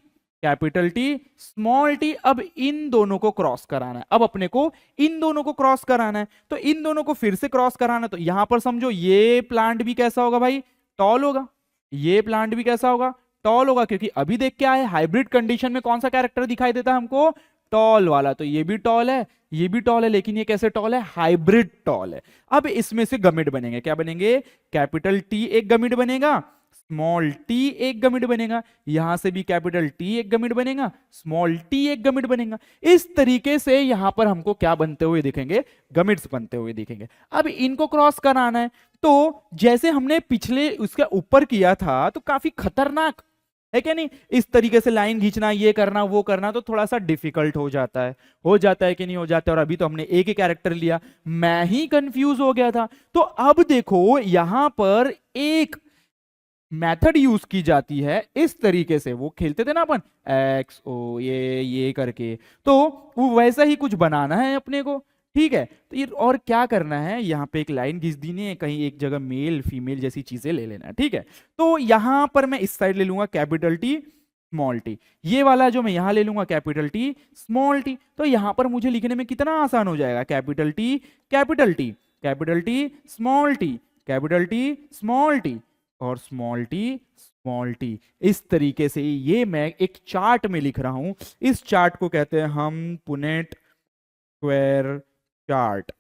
capital T small T. अब इन दोनों को क्रॉस कराना है, अब अपने को इन दोनों को क्रॉस कराना है। तो इन दोनों को फिर से क्रॉस कराना है, तो यहां पर समझो ये प्लांट भी कैसा होगा भाई, टॉल होगा, ये प्लांट भी कैसा होगा, टॉल होगा, क्योंकि अभी देख क्या है, हाइब्रिड कंडीशन में कौन सा कैरेक्टर दिखाई देता है हमको, टॉल वाला। तो ये भी टॉल है, ये भी टॉल है, लेकिन ये कैसे टॉल है, हाइब्रिड टॉल है। अब इसमें से गमिट बनेंगे, क्या बनेंगे, कैपिटल टी एक गमिट बनेगा, स्मॉल टी एक गमिट बनेगा, यहां से भी कैपिटल टी एक गमिट बनेगा, स्मॉल टी एक गमिट बनेगा। इस तरीके से यहां पर हमको क्या बनते हुए दिखेंगे, गमिट्स बनते हुए दिखेंगे। अब इनको क्रॉस कराना है, तो जैसे हमने पिछले उसके ऊपर किया था, तो काफी खतरनाक है क्या नहीं, इस तरीके से लाइन खींचना, ये करना वो करना, तो थोड़ा सा डिफिकल्ट हो जाता है कि नहीं हो जाता है। और अभी तो हमने एक ही कैरेक्टर लिया, मैं ही कंफ्यूज हो गया था। तो अब देखो यहां पर एक मेथड यूज की जाती है, इस तरीके से वो खेलते थे ना अपन एक्स ओ ये करके, तो वो वैसा ही कुछ बनाना है अपने को। ठीक है। तो ये और क्या करना है, यहाँ पे एक लाइन खींच देनी है, कहीं एक जगह मेल फीमेल जैसी चीजें ले लेना है। ठीक है। तो यहां पर मैं इस साइड ले लूंगा कैपिटल टी स्मॉल टी। ये वाला जो मैं यहां ले लूंगा कैपिटल टी स्मॉल टी, तो यहां पर मुझे लिखने में कितना आसान हो जाएगा, capital T capital T, capital T small T, capital T small T और स्मॉल टी स्मॉल टी। इस तरीके से ये मैं एक चार्ट में लिख रहा हूं। इस चार्ट को कहते हैं हम पुनेट स्क्वायर चार्ट,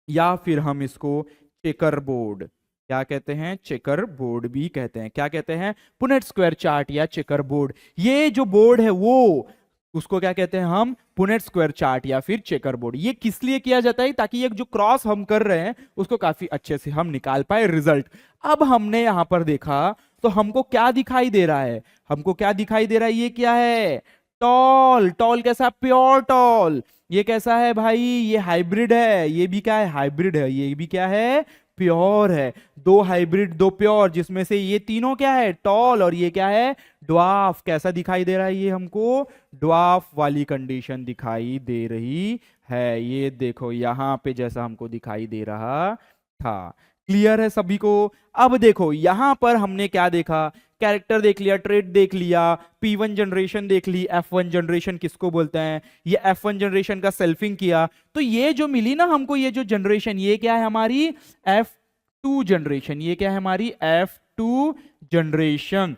या फिर हम इसको चेकर बोर्ड, क्या कहते हैं, चेकर बोर्ड भी कहते हैं। क्या कहते हैं, पुनेट स्क्वायर चार्ट या चेकर बोर्ड। ये जो बोर्ड है वो उसको क्या कहते हैं हम, पुनेट स्क्वायर चार्ट या फिर चेकर बोर्ड। ये किस लिए किया जाता है, ताकि ये जो क्रॉस हम कर रहे हैं उसको काफी अच्छे से हम निकाल पाए रिजल्ट। अब हमने यहां पर देखा तो हमको क्या दिखाई दे रहा है, हमको क्या दिखाई दे रहा है, ये क्या है, टॉल। टॉल कैसा, प्योर टॉल। ये कैसा है भाई, ये हाइब्रिड है, ये भी क्या है, हाइब्रिड है, ये भी क्या है, प्योर है। दो हाइब्रिड दो प्योर, जिसमें से ये तीनों क्या है, टॉल, और ये क्या है, ड्वार्फ। कैसा दिखाई दे रहा है ये हमको, ड्वार्फ वाली कंडीशन दिखाई दे रही है। ये देखो यहां पे जैसा हमको दिखाई दे रहा था। क्लियर है सभी को। अब देखो यहां पर हमने क्या देखा, कैरेक्टर देख लिया, ट्रेड देख लिया, P1 जनरेशन देख ली, F1 जनरेशन किसको बोलते हैं, ये F1 जनरेशन का सेल्फिंग किया, तो ये जो मिली ना हमको, ये जो जनरेशन, ये क्या है हमारी F2 जनरेशन। ये क्या है हमारी F2 जनरेशन।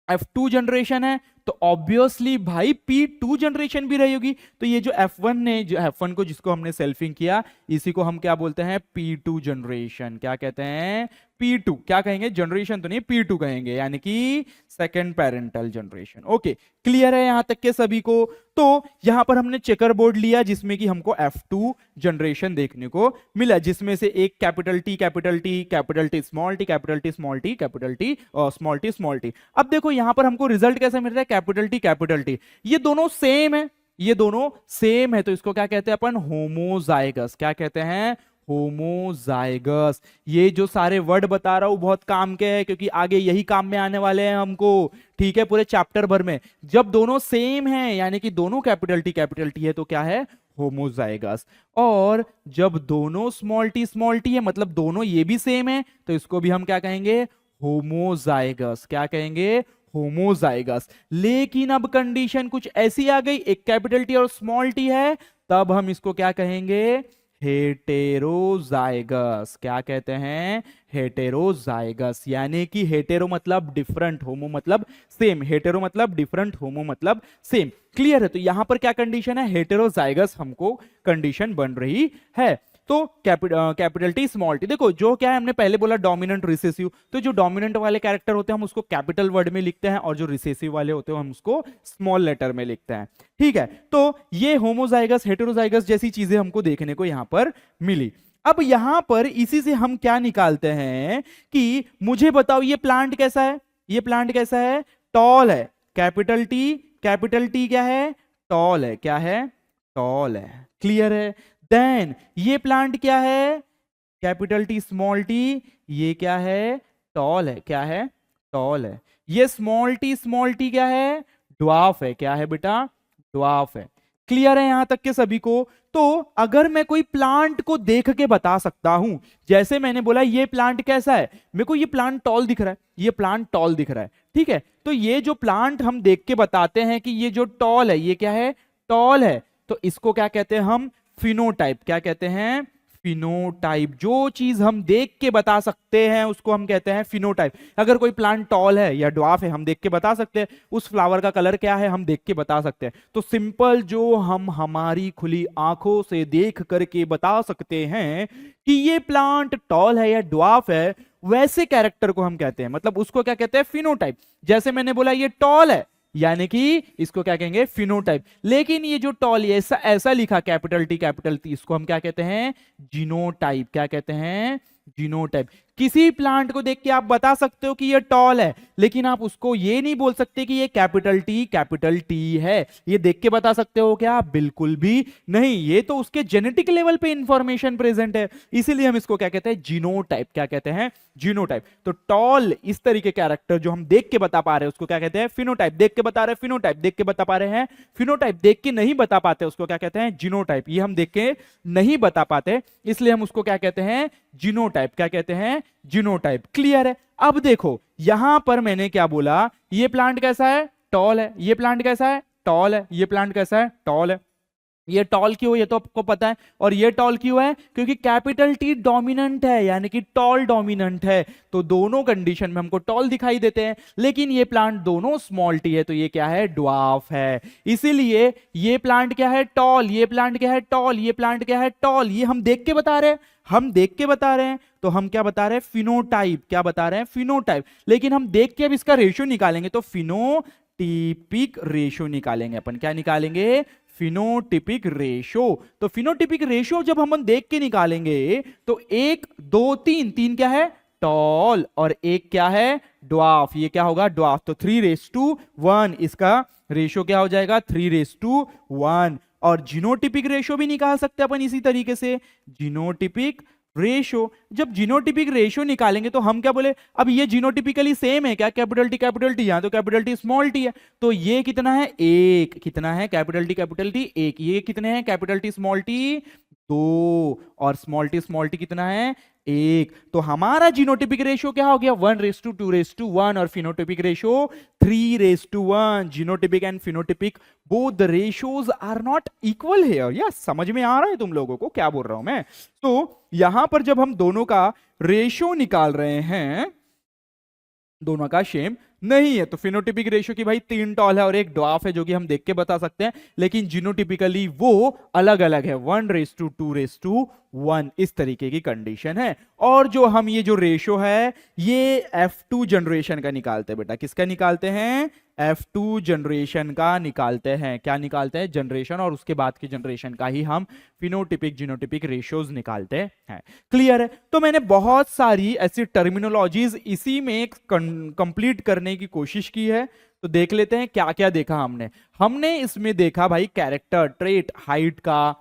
F2 जनरेशन है तो ऑब्वियसली भाई P2 जनरेशन भी रही होगी। तो ये जो F1 ने, जो F1 को जिसको हमने सेल्फिंग किया, इसी को हम क्या बोलते हैं, P2 जनरेशन। क्या कहते हैं, P2। क्या कहेंगे, जनरेशन तो नहीं, P2 कहेंगे, यानी कि second parental generation. Okay, clear है यहां तक के सभी को। तो यहां पर हमने चेकर बोर्ड लिया जिसमें कि हमको F2 जनरेशन देखने को मिला, जिसमें से एक capital T capital T capital T small T capital T small T capital T और स्मॉल टी स्मॉल टी। अब देखो यहां पर हमको रिजल्ट कैसा मिल रहा है, कैपिटल टी कैपिटल टी, ये दोनों सेम है, ये दोनों सेम है, तो इसको क्या कहते हैं अपन, होमोजाइगस। क्या कहते हैं, होमोजाइगस। ये जो सारे वर्ड बता रहा हूं बहुत काम के हैं, क्योंकि आगे यही काम में आने वाले हैं हमको, ठीक है, पूरे चैप्टर भर में। जब दोनों सेम हैं, यानी कि दोनों कैपिटल टी है, तो क्या है, होमोजाइगस। और जब दोनों स्मॉल टी है, मतलब दोनों ये भी सेम है, तो इसको भी हम क्या कहेंगे, होमोजाइगस। क्या कहेंगे, होमोजाइगस। लेकिन अब कंडीशन कुछ ऐसी आ गई, एक कैपिटल टी और स्मॉल टी है, तब हम इसको क्या कहेंगे, हेटेरोजाइगस। क्या कहते हैं, हेटेरोजाइगस। यानी कि हेटेरो मतलब डिफरेंट, होमो मतलब सेम। हेटेरो मतलब डिफरेंट, होमो मतलब सेम। क्लियर है। तो यहां पर क्या कंडीशन है, हेटेरोजाइगस हमको कंडीशन बन रही है। तो कैपिटल टी स्मॉल टी, देखो जो क्या है, हमने पहले बोला डोमिनेंट रिसेसिव, तो जो डोमिनेंट वाले कैरेक्टर होते हैं हम उसको कैपिटल वर्ड में लिखते हैं, और जो रिसेसिव वाले होते हैं हम उसको स्मॉल लेटर में लिखते हैं। ठीक है, तो ये होमोजाइगस हेटेरोजाइगस जैसी चीजें हमको देखने को यहां पर मिली। अब यहां पर इसी से हम क्या निकालते हैं कि मुझे बताओ ये प्लांट कैसा है, ये प्लांट कैसा है, टॉल है। कैपिटल टी क्या है, टॉल है। क्या है, टॉल है। क्लियर है। देन ये प्लांट क्या है, कैपिटल टी स्मॉल टी, ये क्या है, टॉल है। क्या है, टॉल है। ये स्मॉल टी क्या है, ड्वार्फ है। क्या है बेटा, ड्वार्फ है। क्लियर है यहां तक के सभी को। तो अगर मैं कोई प्लांट को देख के बता सकता हूं, जैसे मैंने बोला ये प्लांट कैसा है, मेरे को ये प्लांट टॉल दिख रहा है, ये प्लांट टॉल दिख रहा है, ठीक है। तो ये जो प्लांट हम देख के बताते हैं कि ये जो टॉल है, ये क्या है, टॉल है, तो इसको क्या कहते हैं हम, फिनोटाइप। क्या कहते हैं, फिनोटाइप। जो चीज हम देख के बता सकते हैं उसको हम कहते हैं फिनोटाइप। अगर कोई प्लांट टॉल है या ड्वार्फ है, हम देख के बता सकते हैं। उस फ्लावर का कलर क्या है, हम देख के बता सकते हैं। तो सिंपल जो हम हमारी खुली आंखों से देख करके बता सकते हैं कि ये प्लांट टॉल है या ड्वार्फ है, वैसे कैरेक्टर को हम कहते हैं, मतलब उसको क्या कहते हैं, फिनोटाइप। जैसे मैंने बोला ये टॉल है, यानी कि इसको क्या कहेंगे, फिनोटाइप। लेकिन ये जो टॉल ऐसा ऐसा लिखा कैपिटल टी, इसको हम क्या कहते हैं, जीनोटाइप। क्या कहते हैं, जीनोटाइप। किसी प्लांट को देख के आप बता सकते हो कि ये टॉल है, लेकिन आप उसको ये नहीं बोल सकते कि ये कैपिटल टी है। ये देख के बता सकते हो क्या, बिल्कुल भी नहीं। ये तो उसके जेनेटिक लेवल पे इंफॉर्मेशन प्रेजेंट है, इसीलिए हम इसको क्या कहते हैं, जीनोटाइप। क्या कहते हैं, जीनोटाइप। तो टॉल इस तरीके कैरेक्टर जो हम देख के बता पा रहे हैं उसको क्या कहते हैं, फिनोटाइप। देख के बता रहे हैं फिनोटाइप, देख के बता पा रहे हैं फिनोटाइप, देख के नहीं बता पाते उसको क्या कहते हैं, जीनोटाइप। ये हम देख के नहीं बता पाते, इसलिए हम उसको क्या कहते हैं, जीनोटाइप। क्या कहते हैं, जीनोटाइप। क्लियर है। अब देखो यहां पर मैंने क्या बोला, ये प्लांट कैसा है, टॉल है, ये प्लांट कैसा है, टॉल है, ये प्लांट कैसा है, टॉल है। ये टॉल क्यों, ये तो आपको पता है। और ये टॉल क्यों है, क्योंकि कैपिटल टी डोमिनेंट है, यानी कि टॉल डोमिनेंट है, तो दोनों कंडीशन में हमको टॉल दिखाई देते हैं। लेकिन ये प्लांट दोनों स्मॉल टी है, तो ये क्या है, ड्वार्फ है। इसीलिए ये प्लांट क्या है, टॉल, ये प्लांट क्या है, टॉल, ये प्लांट क्या है, टॉल। ये हम देख के बता रहे हैं, हम देख के बता रहे हैं, तो हम क्या बता रहे हैं, फिनोटाइप। क्या बता रहे हैं, फिनोटाइप। लेकिन हम देख के अब इसका रेशियो निकालेंगे, तो फिनोटिपिक रेशियो निकालेंगे अपन। क्या निकालेंगे, फिनोटिपिक रेशो। तो फिनोटिपिक रेशो जब हम देख के निकालेंगे, तो 1 2 3, 3 क्या है, टॉल, और 1 क्या है, ड्वार्फ। ये क्या होगा, ड्वार्फ। तो 3:1 इसका रेशो क्या हो जाएगा, 3:1। और जीनोटिपिक रेशो भी निकाल सकते हैं अपन इसी तरीके से, जीनोटिपिक रेशो। जब जीनोटिपिक रेशो निकालेंगे तो हम क्या बोले, अब ये जीनोटिपिकली सेम है क्या, कैपिटल टी, यहां तो कैपिटल टी स्मॉल टी है, तो ये कितना है, 1। कितना है, कैपिटल टी 1। ये कितने हैं, कैपिटल टी स्मॉल टी 2, और स्मॉल टी कितना है, 1। तो हमारा जीनोटिपिक रेशियो क्या हो गया, 1:2:1, और phenotypic ratio 3:1। Genotypic and phenotypic both the ratios are not equal here. Yes, समझ में आ रहा है तुम लोगों को क्या बोल रहा हूं मैं। तो यहां पर जब हम दोनों का रेशियो निकाल रहे हैं, दोनों का सेम नहीं है, तो फिनोटिपिक रेशियो की भाई 3 टॉल है और 1 ड्वार्फ है, जो कि हम देख के बता सकते हैं। लेकिन जीनोटिपिकली वो अलग अलग है, 1:2:1 इस तरीके की कंडीशन है। और जो हम ये जो रेशियो है, ये F2 जनरेशन का निकालते हैं बेटा। किसका निकालते हैं, F2 जनरेशन का निकालते हैं। क्या निकालते हैं, जनरेशन, और उसके बाद की जनरेशन का ही हम फिनोटिपिक जीनोटिपिक रेशियोज निकालते हैं। क्लियर है। तो मैंने बहुत सारी ऐसी टर्मिनोलॉजीज इसी में कंप्लीट करने की कोशिश की है। तो देख लेते हैं क्या क्या देखा हमने। हमने इसमें देखा भाई कैरेक्टर ट्रेट, हाइट का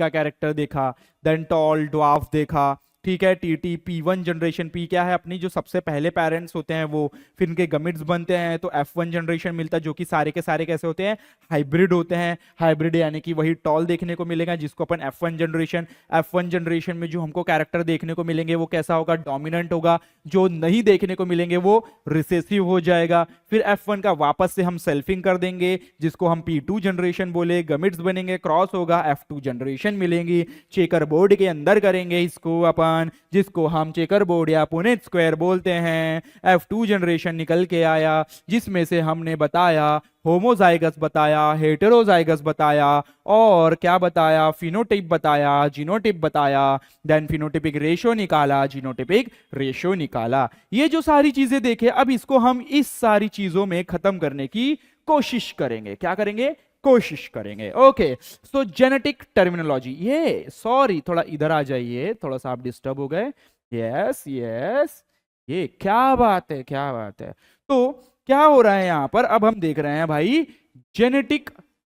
कैरेक्टर देखा, देन टॉल, ड्वार्फ देखा, ठीक है। टीटी P1 जनरेशन, P क्या है, अपनी जो सबसे पहले पेरेंट्स होते हैं वो, फिर इनके गमिट्स बनते हैं, तो F1 जनरेशन मिलता है, जो कि सारे के सारे कैसे होते हैं, हाइब्रिड होते हैं। हाइब्रिड यानी कि वही टॉल देखने को मिलेगा जिसको अपन F1 जनरेशन में जो हमको कैरेक्टर देखने को मिलेंगे वो कैसा होगा, डोमिनेंट होगा। जो नहीं देखने को मिलेंगे वो रिसेसिव हो जाएगा। फिर F1 का वापस से हम सेल्फिंग कर देंगे, जिसको हम P2 जनरेशन बोले, गमिट्स बनेंगे, क्रॉस होगा, F2 जनरेशन मिलेंगी। चेकर बोर्ड के अंदर करेंगे इसको अपन, जिसको हम चेकर बोर्ड या पुनेट स्क्वायर बोलते हैं। F2 जनरेशन निकल के आया, जिसमें से हमने बताया होमोजाइगस बताया, हेटेरोजाइगस बताया, और क्या बताया, फिनोटाइप बताया, जीनोटाइप बताया, देन फिनोटाइपिक रेशियो निकाला, जीनोटाइपिक रेशियो निकाला। ये जो सारी चीजें देखे, अब इसको हम इस सारी चीजों में खत्म करने की कोशिश करेंगे। क्या करेंगे, कोशिश करेंगे। ओके, सो जेनेटिक टर्मिनोलॉजी। ये सॉरी, थोड़ा इधर आ जाइए, थोड़ा सा आप डिस्टर्ब हो गए। यस यस, ये क्या बात है, क्या बात है। तो क्या हो रहा है यहां पर, अब हम देख रहे हैं भाई जेनेटिक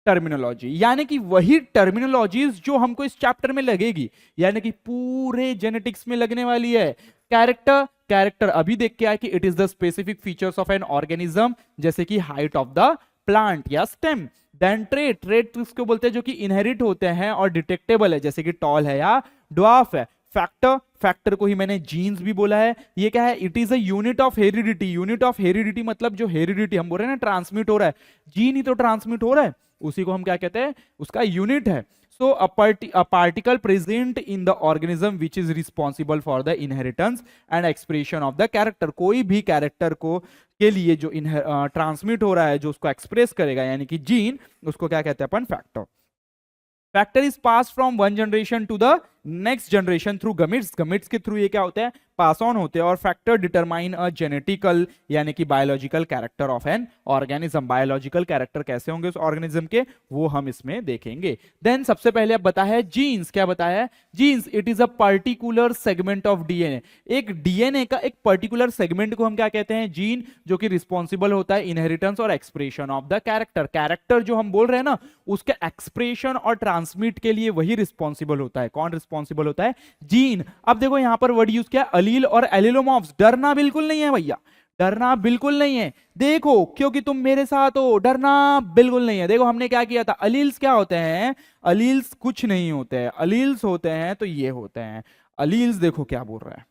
टर्मिनोलॉजी, यानी कि वही टर्मिनोलॉजीज जो हमको इस चैप्टर में लगेगी, यानी कि पूरे जेनेटिक्स में लगने वाली है। कैरेक्टर अभी देख के आए कि it is the specific features of an organism, जैसे कि हाइट ऑफ द प्लांट या स्टेम। देन ट्रेट उसको बोलते हैं जो कि इनहेरिट होते हैं और डिटेक्टेबल है, जैसे कि टॉल है या ड्वार्फ है। फैक्टर को ही मैंने जीन्स भी बोला है। ये क्या है, it is a unit of heredity. Unit of heredity मतलब जो हेरिडिटी हम बोल रहे हैं ना, ट्रांसमिट हो रहा है, जीन ही तो ट्रांसमिट हो रहा है, उसी को हम क्या कहते हैं, उसका यूनिट है। So a particle present in the organism which is responsible for the inheritance and expression of the character। कोई भी कैरेक्टर को के लिए जो ट्रांसमिट हो रहा है, जो उसको एक्सप्रेस करेगा, यानी कि जीन, उसको क्या कहते हैं अपन, factor. Factor is pass from one generation to the next generation through gametes. Gametes के थ्रू ये क्या होता है, पास ऑन होते हैं। और फैक्टर डिटरमाइन अ जेनेटिकल यानी कि biological character of an organism. Biological character कैसे होंगे उस ऑर्गेनिज्म के, वो हम इसमें देखेंगे। देन सबसे पहले अब बताया है जीन्स। क्या बताया है, genes it is a particular segment of DNA. एक डीएनए का एक पर्टिकुलर सेगमेंट को हम क्या कहते हैं, जीन, जो कि रिस्पॉन्सिबल होता है इनहेरिटेंस और expression of the character. Character जो हम बोल रहे हैं ना, उसके एक्सप्रेशन और ट्रांसमिट के लिए वही रिस्पॉन्सिबल होता है। कौन रिस्पॉन्सिबल होता है, जीन। अब देखो यहां पर वर्ड यूज किया अलील और एलिलोमॉर्फ्स। डरना बिल्कुल नहीं है भैया, डरना बिल्कुल नहीं है। देखो, क्योंकि तुम मेरे साथ हो, डरना बिल्कुल नहीं है। देखो हमने क्या किया था, अलील्स क्या होते हैं, अलील्स कुछ नहीं होते हैं। अलील्स होते हैं तो ये होते हैं अलील्स। देखो क्या बोल रहा है,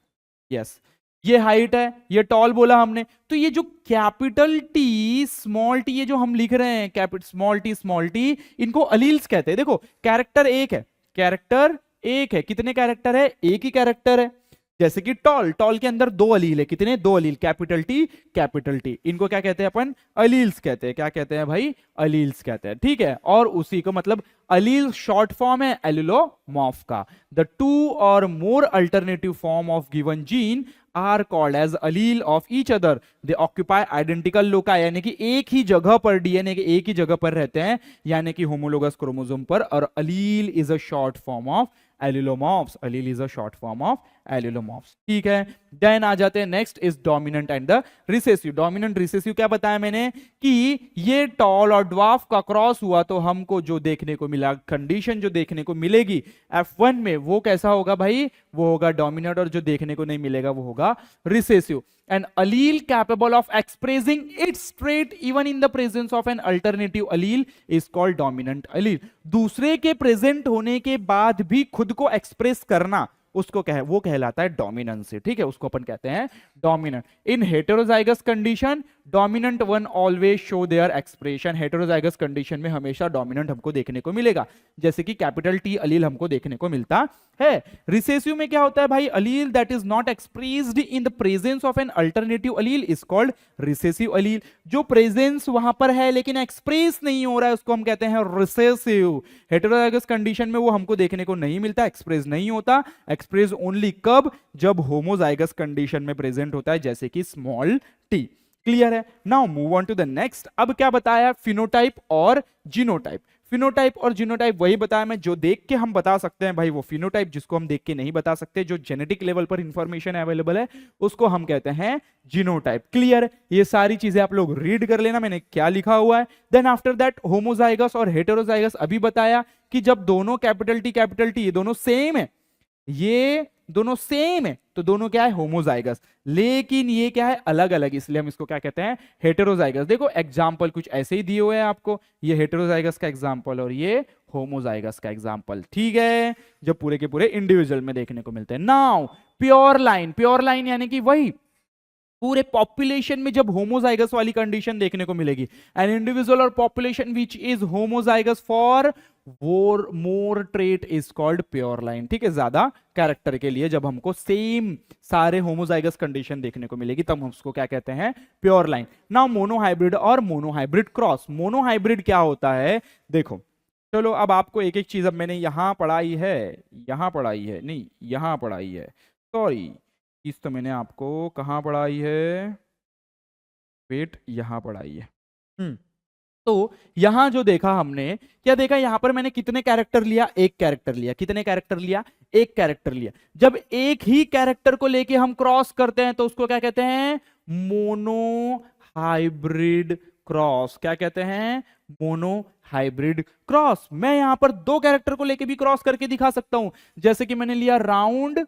यस, ये हाइट है, ये टॉल बोला हमने। तो ये जो कैपिटल टी स्मॉल टी ये जो हम लिख रहे हैं कैपिटल स्मॉल टी इनको अलील्स कहते हैं। देखो कैरेक्टर एक है, कैरेक्टर एक है, कितने कैरेक्टर है, एक ही कैरेक्टर है। जैसे कि टॉल, टॉल के अंदर दो अलील है, कितने, दो अलील, कैपिटल टी, इनको क्या कहते हैं अपन, अलील्स कहते हैं। क्या कहते हैं भाई, अलील्स कहते हैं, ठीक है। और उसी को मतलब अलील शॉर्ट फॉर्म है एलिलोमॉर्फ का। The two or more alternative form of given gene are called as allele of each other, they occupy identical loci, यानी कि एक ही जगह पर, डीएनए के एक ही जगह पर रहते हैं, यानी कि होमोलोगस क्रोमोसोम पर। और allele is a short form of allelomorphs, allele is a short form of allelomorphs, ठीक है। देन आ जाते हैं next is dominant and the recessive. Dominant recessive क्या बताया मैंने कि ये टॉल और ड्वार्फ का क्रॉस हुआ तो हमको जो देखने को मिला, कंडीशन जो देखने को मिलेगी F1 में, वो कैसा होगा भाई, वो होगा डोमिनेंट, और जो देखने को नहीं मिलेगा वो होगा recessive. An allele capable of expressing its trait even in the presence of an alternative allele is called dominant allele. दूसरे के प्रेजेंट होने के बाद भी खुद को एक्सप्रेस करना, उसको वो कहलाता है डोमिनेंस, ठीक है, उसको अपन कहते हैं dominant. In heterozygous condition dominant one always show their expression. Heterozygous condition में हमेशा डोमिनेंट हमको देखने को मिलेगा, जैसे कि कैपिटल टी अलील हमको देखने को मिलता है। रिसेसिव में क्या होता है भाई, allele that is not expressed in the presence of an alternative allele is called recessive allele. जो प्रेजेंस वहां पर है लेकिन एक्सप्रेस नहीं हो रहा है उसको हम कहते हैं रिसेसिव। हेटेरोजाइगस कंडीशन में वो हमको देखने को नहीं मिलता, एक्सप्रेस नहीं होता। एक्सप्रेस ओनली कब, जब होमोजाइगस कंडीशन में प्रेजेंट होता है, जैसे कि स्मॉल टी। क्लियर है। Now move on to the next. अब क्या बताया, फिनोटाइप और जीनोटाइप। फिनोटाइप और जीनोटाइप वही बताया मैं, जो देख के हम बता सकते हैं भाई वो फिनोटाइप, जिसको हम देख के नहीं बता सकते, जो जेनेटिक लेवल पर इंफॉर्मेशन अवेलेबल है उसको हम कहते हैं जीनोटाइप। क्लियर। ये सारी चीजें आप लोग रीड कर लेना मैंने क्या लिखा हुआ है। देन आफ्टर दैट होमोजाइगस और हेटेरोजाइगस अभी बताया कि जब दोनों कैपिटल टी ये दोनों सेम है, ये दोनों सेम है तो दोनों क्या है, होमोजाइगस। लेकिन ये क्या है, अलग अलग, इसलिए हम इसको क्या कहते हैं, हेटेरोजाइगस। देखो एग्जांपल कुछ ऐसे ही दिए हुए हैं आपको, ये हेटेरोजाइगस का एग्जांपल और ये होमोजाइगस का एग्जांपल, ठीक है, जो पूरे के पूरे इंडिविजुअल में देखने को मिलते हैं। नाउ प्योर लाइन यानी कि वही पूरे पॉपुलेशन में जब होमोजाइगस वाली कंडीशन देखने को मिलेगी, एन इंडिविजुअल और population which is homozygous for more trait is called pure line, ठीक है, ज्यादा कैरेक्टर के लिए जब हमको सेम सारे होमोजाइगस कंडीशन देखने को मिलेगी तब हम उसको क्या कहते हैं, प्योर लाइन। नाउ मोनोहाइब्रिड और मोनोहाइब्रिड क्रॉस। मोनोहाइब्रिड क्या होता है, देखो चलो अब आपको एक एक चीज, अब मैंने यहां पढ़ाई है, नहीं यहां पढ़ाई है, सॉरी चीज तो मैंने आपको कहां पढ़ाई है, वेट, यहां पढ़ाई है। तो यहां जो देखा हमने, क्या देखा, यहां पर मैंने कितने कैरेक्टर लिया, एक कैरेक्टर लिया। कितने कैरेक्टर लिया, एक कैरेक्टर लिया। जब एक ही कैरेक्टर को लेके हम क्रॉस करते हैं तो उसको क्या कहते हैं, मोनो हाइब्रिड क्रॉस। क्या कहते हैं, मोनो हाइब्रिड क्रॉस। मैं यहां पर दो कैरेक्टर को लेके भी क्रॉस करके दिखा सकता हूं, जैसे कि मैंने लिया राउंड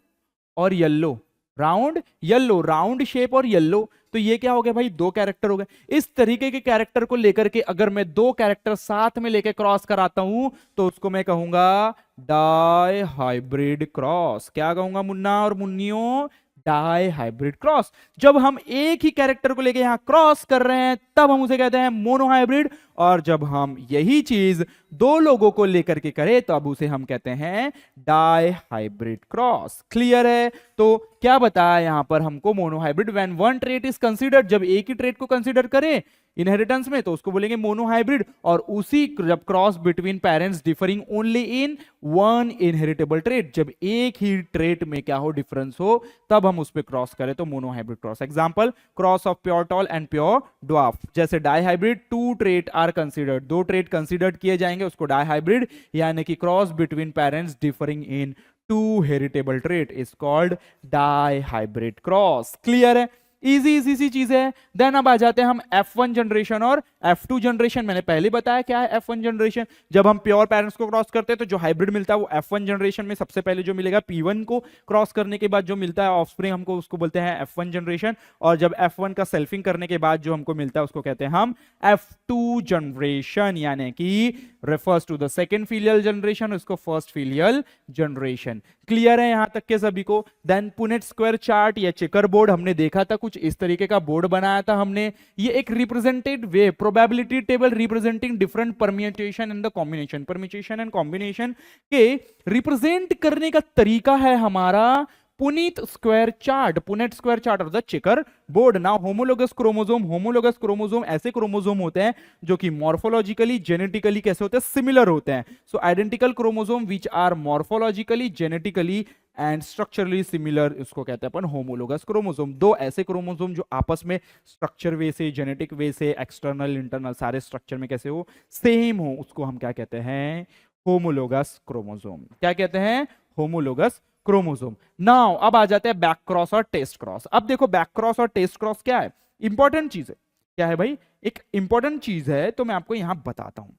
और येलो, राउंड शेप और येलो, तो ये क्या हो गया भाई, दो कैरेक्टर हो गए। इस तरीके के कैरेक्टर को लेकर के अगर मैं दो कैरेक्टर साथ में लेकर क्रॉस कराता हूं तो उसको मैं कहूंगा डाई हाइब्रिड क्रॉस। क्या कहूंगा मुन्ना और मुन्नियों, डाई हाइब्रिड क्रॉस। जब हम एक ही कैरेक्टर को लेके यहां क्रॉस कर रहे हैं तब हम उसे कहते हैं मोनो हाइब्रिड, और जब हम यही चीज दो लोगों को लेकर के करें तो अब उसे हम कहते हैं डाई हाइब्रिड क्रॉस। क्लियर है। तो क्या बताया यहां पर हमको, mono hybrid when one trait is considered, जब एक ही ट्रेट को कंसीडर करें इनहेरिटेंस में तो उसको बोलेंगे मोनो हाइब्रिड। और उसी जब cross between parents differing only in one inheritable trait, जब एक ही ट्रेट में क्या हो, डिफरेंस हो, तब हम उस पर क्रॉस करें तो monohybrid cross. Example, cross of pure tall and pure dwarf. जैसे dihybrid, two trait are considered, दो ट्रेट कंसीडर्ड किए जाएंगे, उसको डाई हाइब्रिड, यानी कि cross between parents differing in two heritable trait is called dihybrid cross. Clear है। Easy easy सी चीज है। देन अब आ जाते हैं हम F1 जनरेशन और F2 जनरेशन। मैंने पहले बताया क्या है F1 जनरेशन। जब हम प्योर पेरेंट्स को क्रॉस करते हैं तो जो हाइब्रिड मिलता है वो F1 जनरेशन में सबसे पहले जो मिलेगा P1 को क्रॉस करने के बाद जो मिलता है ऑफस्प्रिंग हमको उसको बोलते हैं F1 जनरेशन। और जब F1 का सेल्फिंग करने के बाद जो हमको मिलता है उसको कहते हैं हम F2 जनरेशन, यानी कि refers to the second filial generation, उसको फर्स्ट फिलियल जनरेशन। क्लियर है यहां तक के सभी को? देन पुनेट स्क्वायर चार्ट या चेकर बोर्ड हमने देखा था, कुछ इस तरीके का बोर्ड बनाया था हमने। ये एक represented way probability table representing different permutation and the combination, permutation and combination के रिप्रेजेंट करने का तरीका है हमारा Puneet square chart, Punnett square chart of the checker board. Now homologous chromosome, homologous chromosome ऐसे क्रोमोसोम होते हैं जो कि मॉर्फोलॉजिकली जेनेटिकली कैसे होते हैं, सिमिलर होते हैं। So identical chromosome which are morphologically genetically and structurally similar, इसको कहते हैं अपन होमोलोगस क्रोमोसोम। दो ऐसे क्रोमोसोम जो आपस में स्ट्रक्चर वे से, जेनेटिक वे से, एक्सटर्नल इंटरनल सारे स्ट्रक्चर में कैसे हो, सेम हो, उसको हम क्या कहते हैं, होमोलोगस क्रोमोसोम। क्या कहते हैं, होमोलोगस क्रोमोसोम। नाउ अब आ जाते हैं बैक क्रॉस और टेस्ट क्रॉस। अब देखो बैक क्रॉस और टेस्ट क्रॉस क्या है, इंपॉर्टेंट चीज है। क्या है भाई, एक इंपॉर्टेंट चीज है, तो मैं आपको यहां बताता हूं।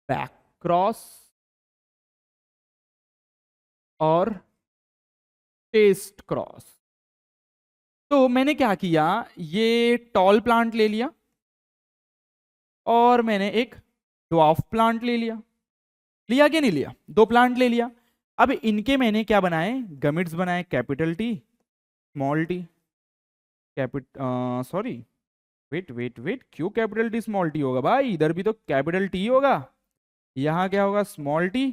बैक क्रॉस और टेस्ट क्रॉस। तो मैंने क्या किया, ये टॉल प्लांट ले लिया और मैंने एक ड्वार्फ प्लांट ले लिया। लिया कि नहीं लिया, दो प्लांट ले लिया। अब इनके मैंने क्या बनाए, गमिट्स बनाए, capital T, small T, sorry wait wait wait, क्यों कैपिटल टी स्मॉल टी होगा भाई, इधर भी तो कैपिटल टी होगा, यहां क्या होगा, स्मॉल टी,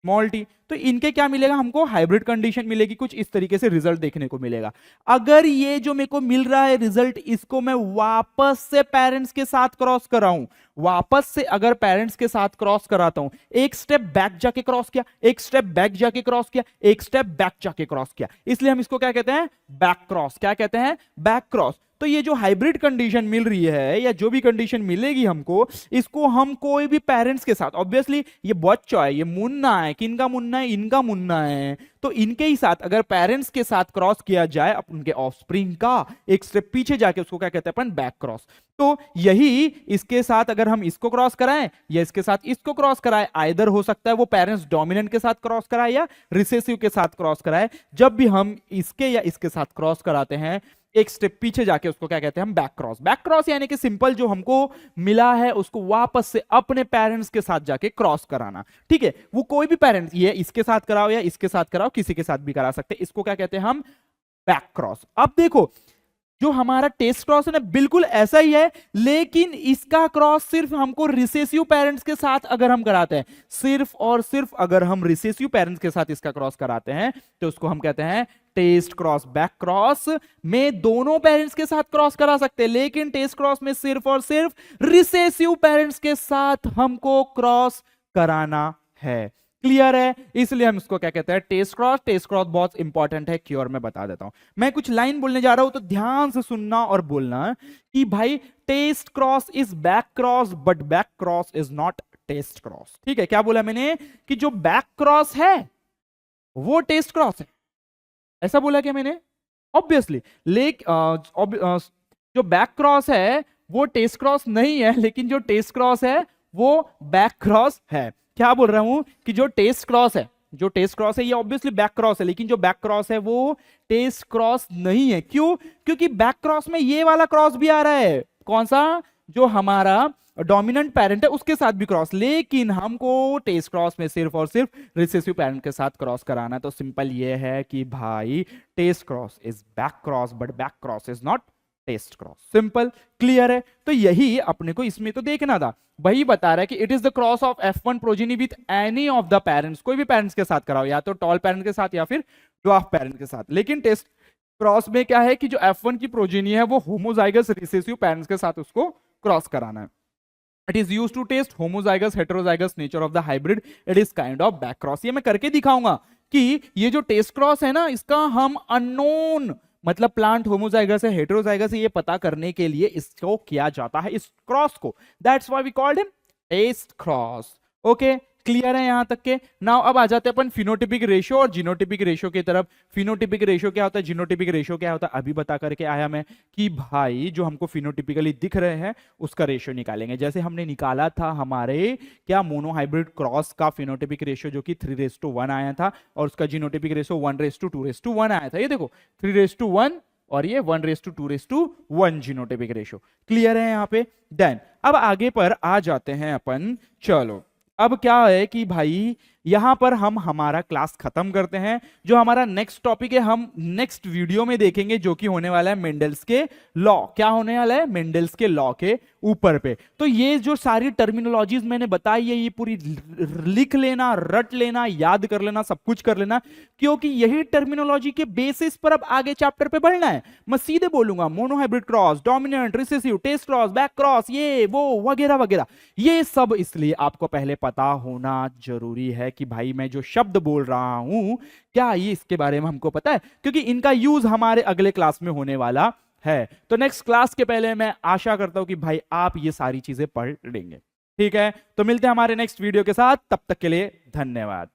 स्मॉल टी। तो इनके क्या मिलेगा हमको, हाइब्रिड कंडीशन मिलेगी, कुछ इस तरीके से रिजल्ट देखने को मिलेगा। अगर ये जो मेरे को मिल रहा है रिजल्ट, इसको मैं वापस से पेरेंट्स के साथ क्रॉस कराऊं, वापस से अगर पेरेंट्स के साथ क्रॉस कराता हूं, एक स्टेप बैक जाके क्रॉस किया, एक स्टेप बैक जाके क्रॉस किया, एक स्टेप बैक जाके क्रॉस किया, इसलिए हम इसको क्या कहते हैं, बैक क्रॉस। क्या कहते हैं, बैक क्रॉस। तो ये जो हाइब्रिड कंडीशन मिल रही है या जो भी कंडीशन मिलेगी हमको, इसको हम कोई भी पेरेंट्स के साथ, ऑब्वियसली ये बच्चा है, ये मुन्ना है, किनका मुन्ना है, इनका मुन्ना है, तो इनके ही साथ अगर पेरेंट्स के साथ क्रॉस किया जाए उनके ऑफस्प्रिंग का, एक स्टेप पीछे जाके, उसको क्या कहते हैं अपन, बैक क्रॉस। तो यही इसके साथ अगर हम इसको क्रॉस कराएं या इसके साथ इसको क्रॉस कराएं, आइदर हो सकता है वो पेरेंट्स डोमिनेंट के साथ क्रॉस कराए या रिसेसिव के साथ क्रॉस कराए। जब भी हम इसके या इसके साथ क्रॉस कराते हैं, एक स्टेप पीछे जाके, उसको क्या कहते हैं हम, बैक क्रॉस। बैक क्रॉस यानी कि सिंपल जो हमको मिला है उसको वापस से अपने पेरेंट्स के साथ जाके क्रॉस कराना। ठीक है, वो कोई भी पेरेंट्स, ये इसके साथ कराओ या इसके साथ कराओ, किसी के साथ भी करा सकते हैं, इसको क्या कहते हैं हम, बैक क्रॉस। अब देखो जो हमारा टेस्ट क्रॉस है ना, बिल्कुल ऐसा ही है, लेकिन इसका क्रॉस सिर्फ हमको रिसेसिव पेरेंट्स के साथ अगर हम कराते हैं, सिर्फ और सिर्फ अगर हम रिसेसिव पेरेंट्स के साथ इसका क्रॉस कराते हैं, तो उसको हम कहते हैं टेस्ट क्रॉस। बैक क्रॉस में दोनों पेरेंट्स के साथ क्रॉस करा सकते हैं, लेकिन टेस्ट क्रॉस में सिर्फ और सिर्फ रिसेसिव पेरेंट्स के साथ हमको क्रॉस कराना है। क्लियर है, इसलिए हम इसको क्या कहते हैं, टेस्ट क्रॉस। टेस्ट क्रॉस बहुत इंपॉर्टेंट है, क्योर मैं बता देता हूं। मैं कुछ लाइन बोलने जा रहा हूं तो ध्यान से सुनना और बोलना कि भाई test cross is back cross but back cross is not test cross. ठीक है, क्या बोला मैंने, कि जो बैक क्रॉस है वो टेस्ट क्रॉस है, ऐसा बोला क्या मैंने, ऑब्वियसली। जो बैक क्रॉस है वो टेस्ट क्रॉस नहीं है, लेकिन जो टेस्ट क्रॉस है वो बैक क्रॉस है। क्या बोल रहा हूं कि जो टेस्ट क्रॉस है, जो टेस्ट क्रॉस है ये ऑब्वियसली बैक क्रॉस है, लेकिन जो बैक क्रॉस है वो टेस्ट क्रॉस नहीं है। क्यों, क्योंकि बैक क्रॉस में ये वाला क्रॉस भी आ रहा है, कौन सा, जो हमारा डोमिनेंट पेरेंट है उसके साथ भी क्रॉस, लेकिन हमको टेस्ट क्रॉस में सिर्फ और सिर्फ रिसेसिव पेरेंट के साथ क्रॉस कराना है। तो सिंपल ये है कि भाई test cross is back cross but back cross is not test cross. Simple, clear है। तो यही अपने को इसमें तो देखना था, वही बता रहा है कि it is the cross of F1 progeny with any of the parents, कोई भी पेरेंट्स के साथ कराओ, या तो टॉल पेरेंट के साथ या फिर ड्वार्फ पेरेंट के साथ। लेकिन टेस्ट क्रॉस में क्या है कि जो F1 की प्रोजेनी है वो होमोजाइगस रिसेसिव पेरेंट्स के साथ उसको क्रॉस कराना है। It is used to test homozygous heterozygous nature of the hybrid. It is kind of back cross. ये मैं करके दिखाऊंगा कि ये जो टेस्ट क्रॉस है ना, इसका हम अननोन, मतलब प्लांट होमोजाइगस है हेटेरोजाइगस है, ये पता करने के लिए इसको किया जाता है, इस क्रॉस को। That's why we called him test cross. Okay, clear है यहां तक के? नाउ अब आ जाते हैं अपन फिनोटिपिक रेशियो और जीनोटिपिक रेशियो की तरफ। फिनोटिपिक रेशियो क्या होता है, जीनोटिपिक रेशियो क्या होता है, अभी बता करके आया मैं कि भाई जो हमको फिनोटिपिकली दिख रहे हैं उसका रेशियो निकालेंगे। जैसे हमने निकाला था हमारे क्या मोनोहाइब्रिड क्रॉस का फिनोटिपिक रेशियो जो कि 3:1 आया था, और उसका जीनोटिपिक रेशियो 1:2:1 आया था। ये देखो 3:1 और ये 1:2:1 जीनोटिपिक रेशियो। क्लियर है यहाँ पे? देन अब आगे पर आ जाते हैं अपन। चलो अब क्या है कि भाई यहां पर हम हमारा क्लास खत्म करते हैं। जो हमारा नेक्स्ट टॉपिक है हम नेक्स्ट वीडियो में देखेंगे, जो कि होने वाला है मेंडल्स के लॉ। क्या होने वाला है? मेंडल्स के लॉ के ऊपर पे। तो ये जो सारी टर्मिनोलॉजीज मैंने बताई है ये पूरी लिख लेना, रट लेना, याद कर लेना, सब कुछ कर लेना, क्योंकि यही टर्मिनोलॉजी के बेसिस पर अब आगे चैप्टर पे बढ़ना है। मैं सीधे बोलूंगा monohybrid cross, dominant, recessive, test cross, back cross, ये वो वगैरह वगैरह, ये सब इसलिए आपको पहले पता होना जरूरी है कि भाई मैं जो शब्द बोल रहा हूं क्या ये इसके बारे में हमको पता है, क्योंकि इनका यूज हमारे अगले क्लास में होने वाला है। तो नेक्स्ट क्लास के पहले मैं आशा करता हूं कि भाई आप ये सारी चीजें पढ़ लेंगे। ठीक है, तो मिलते हैं हमारे नेक्स्ट वीडियो के साथ, तब तक के लिए धन्यवाद।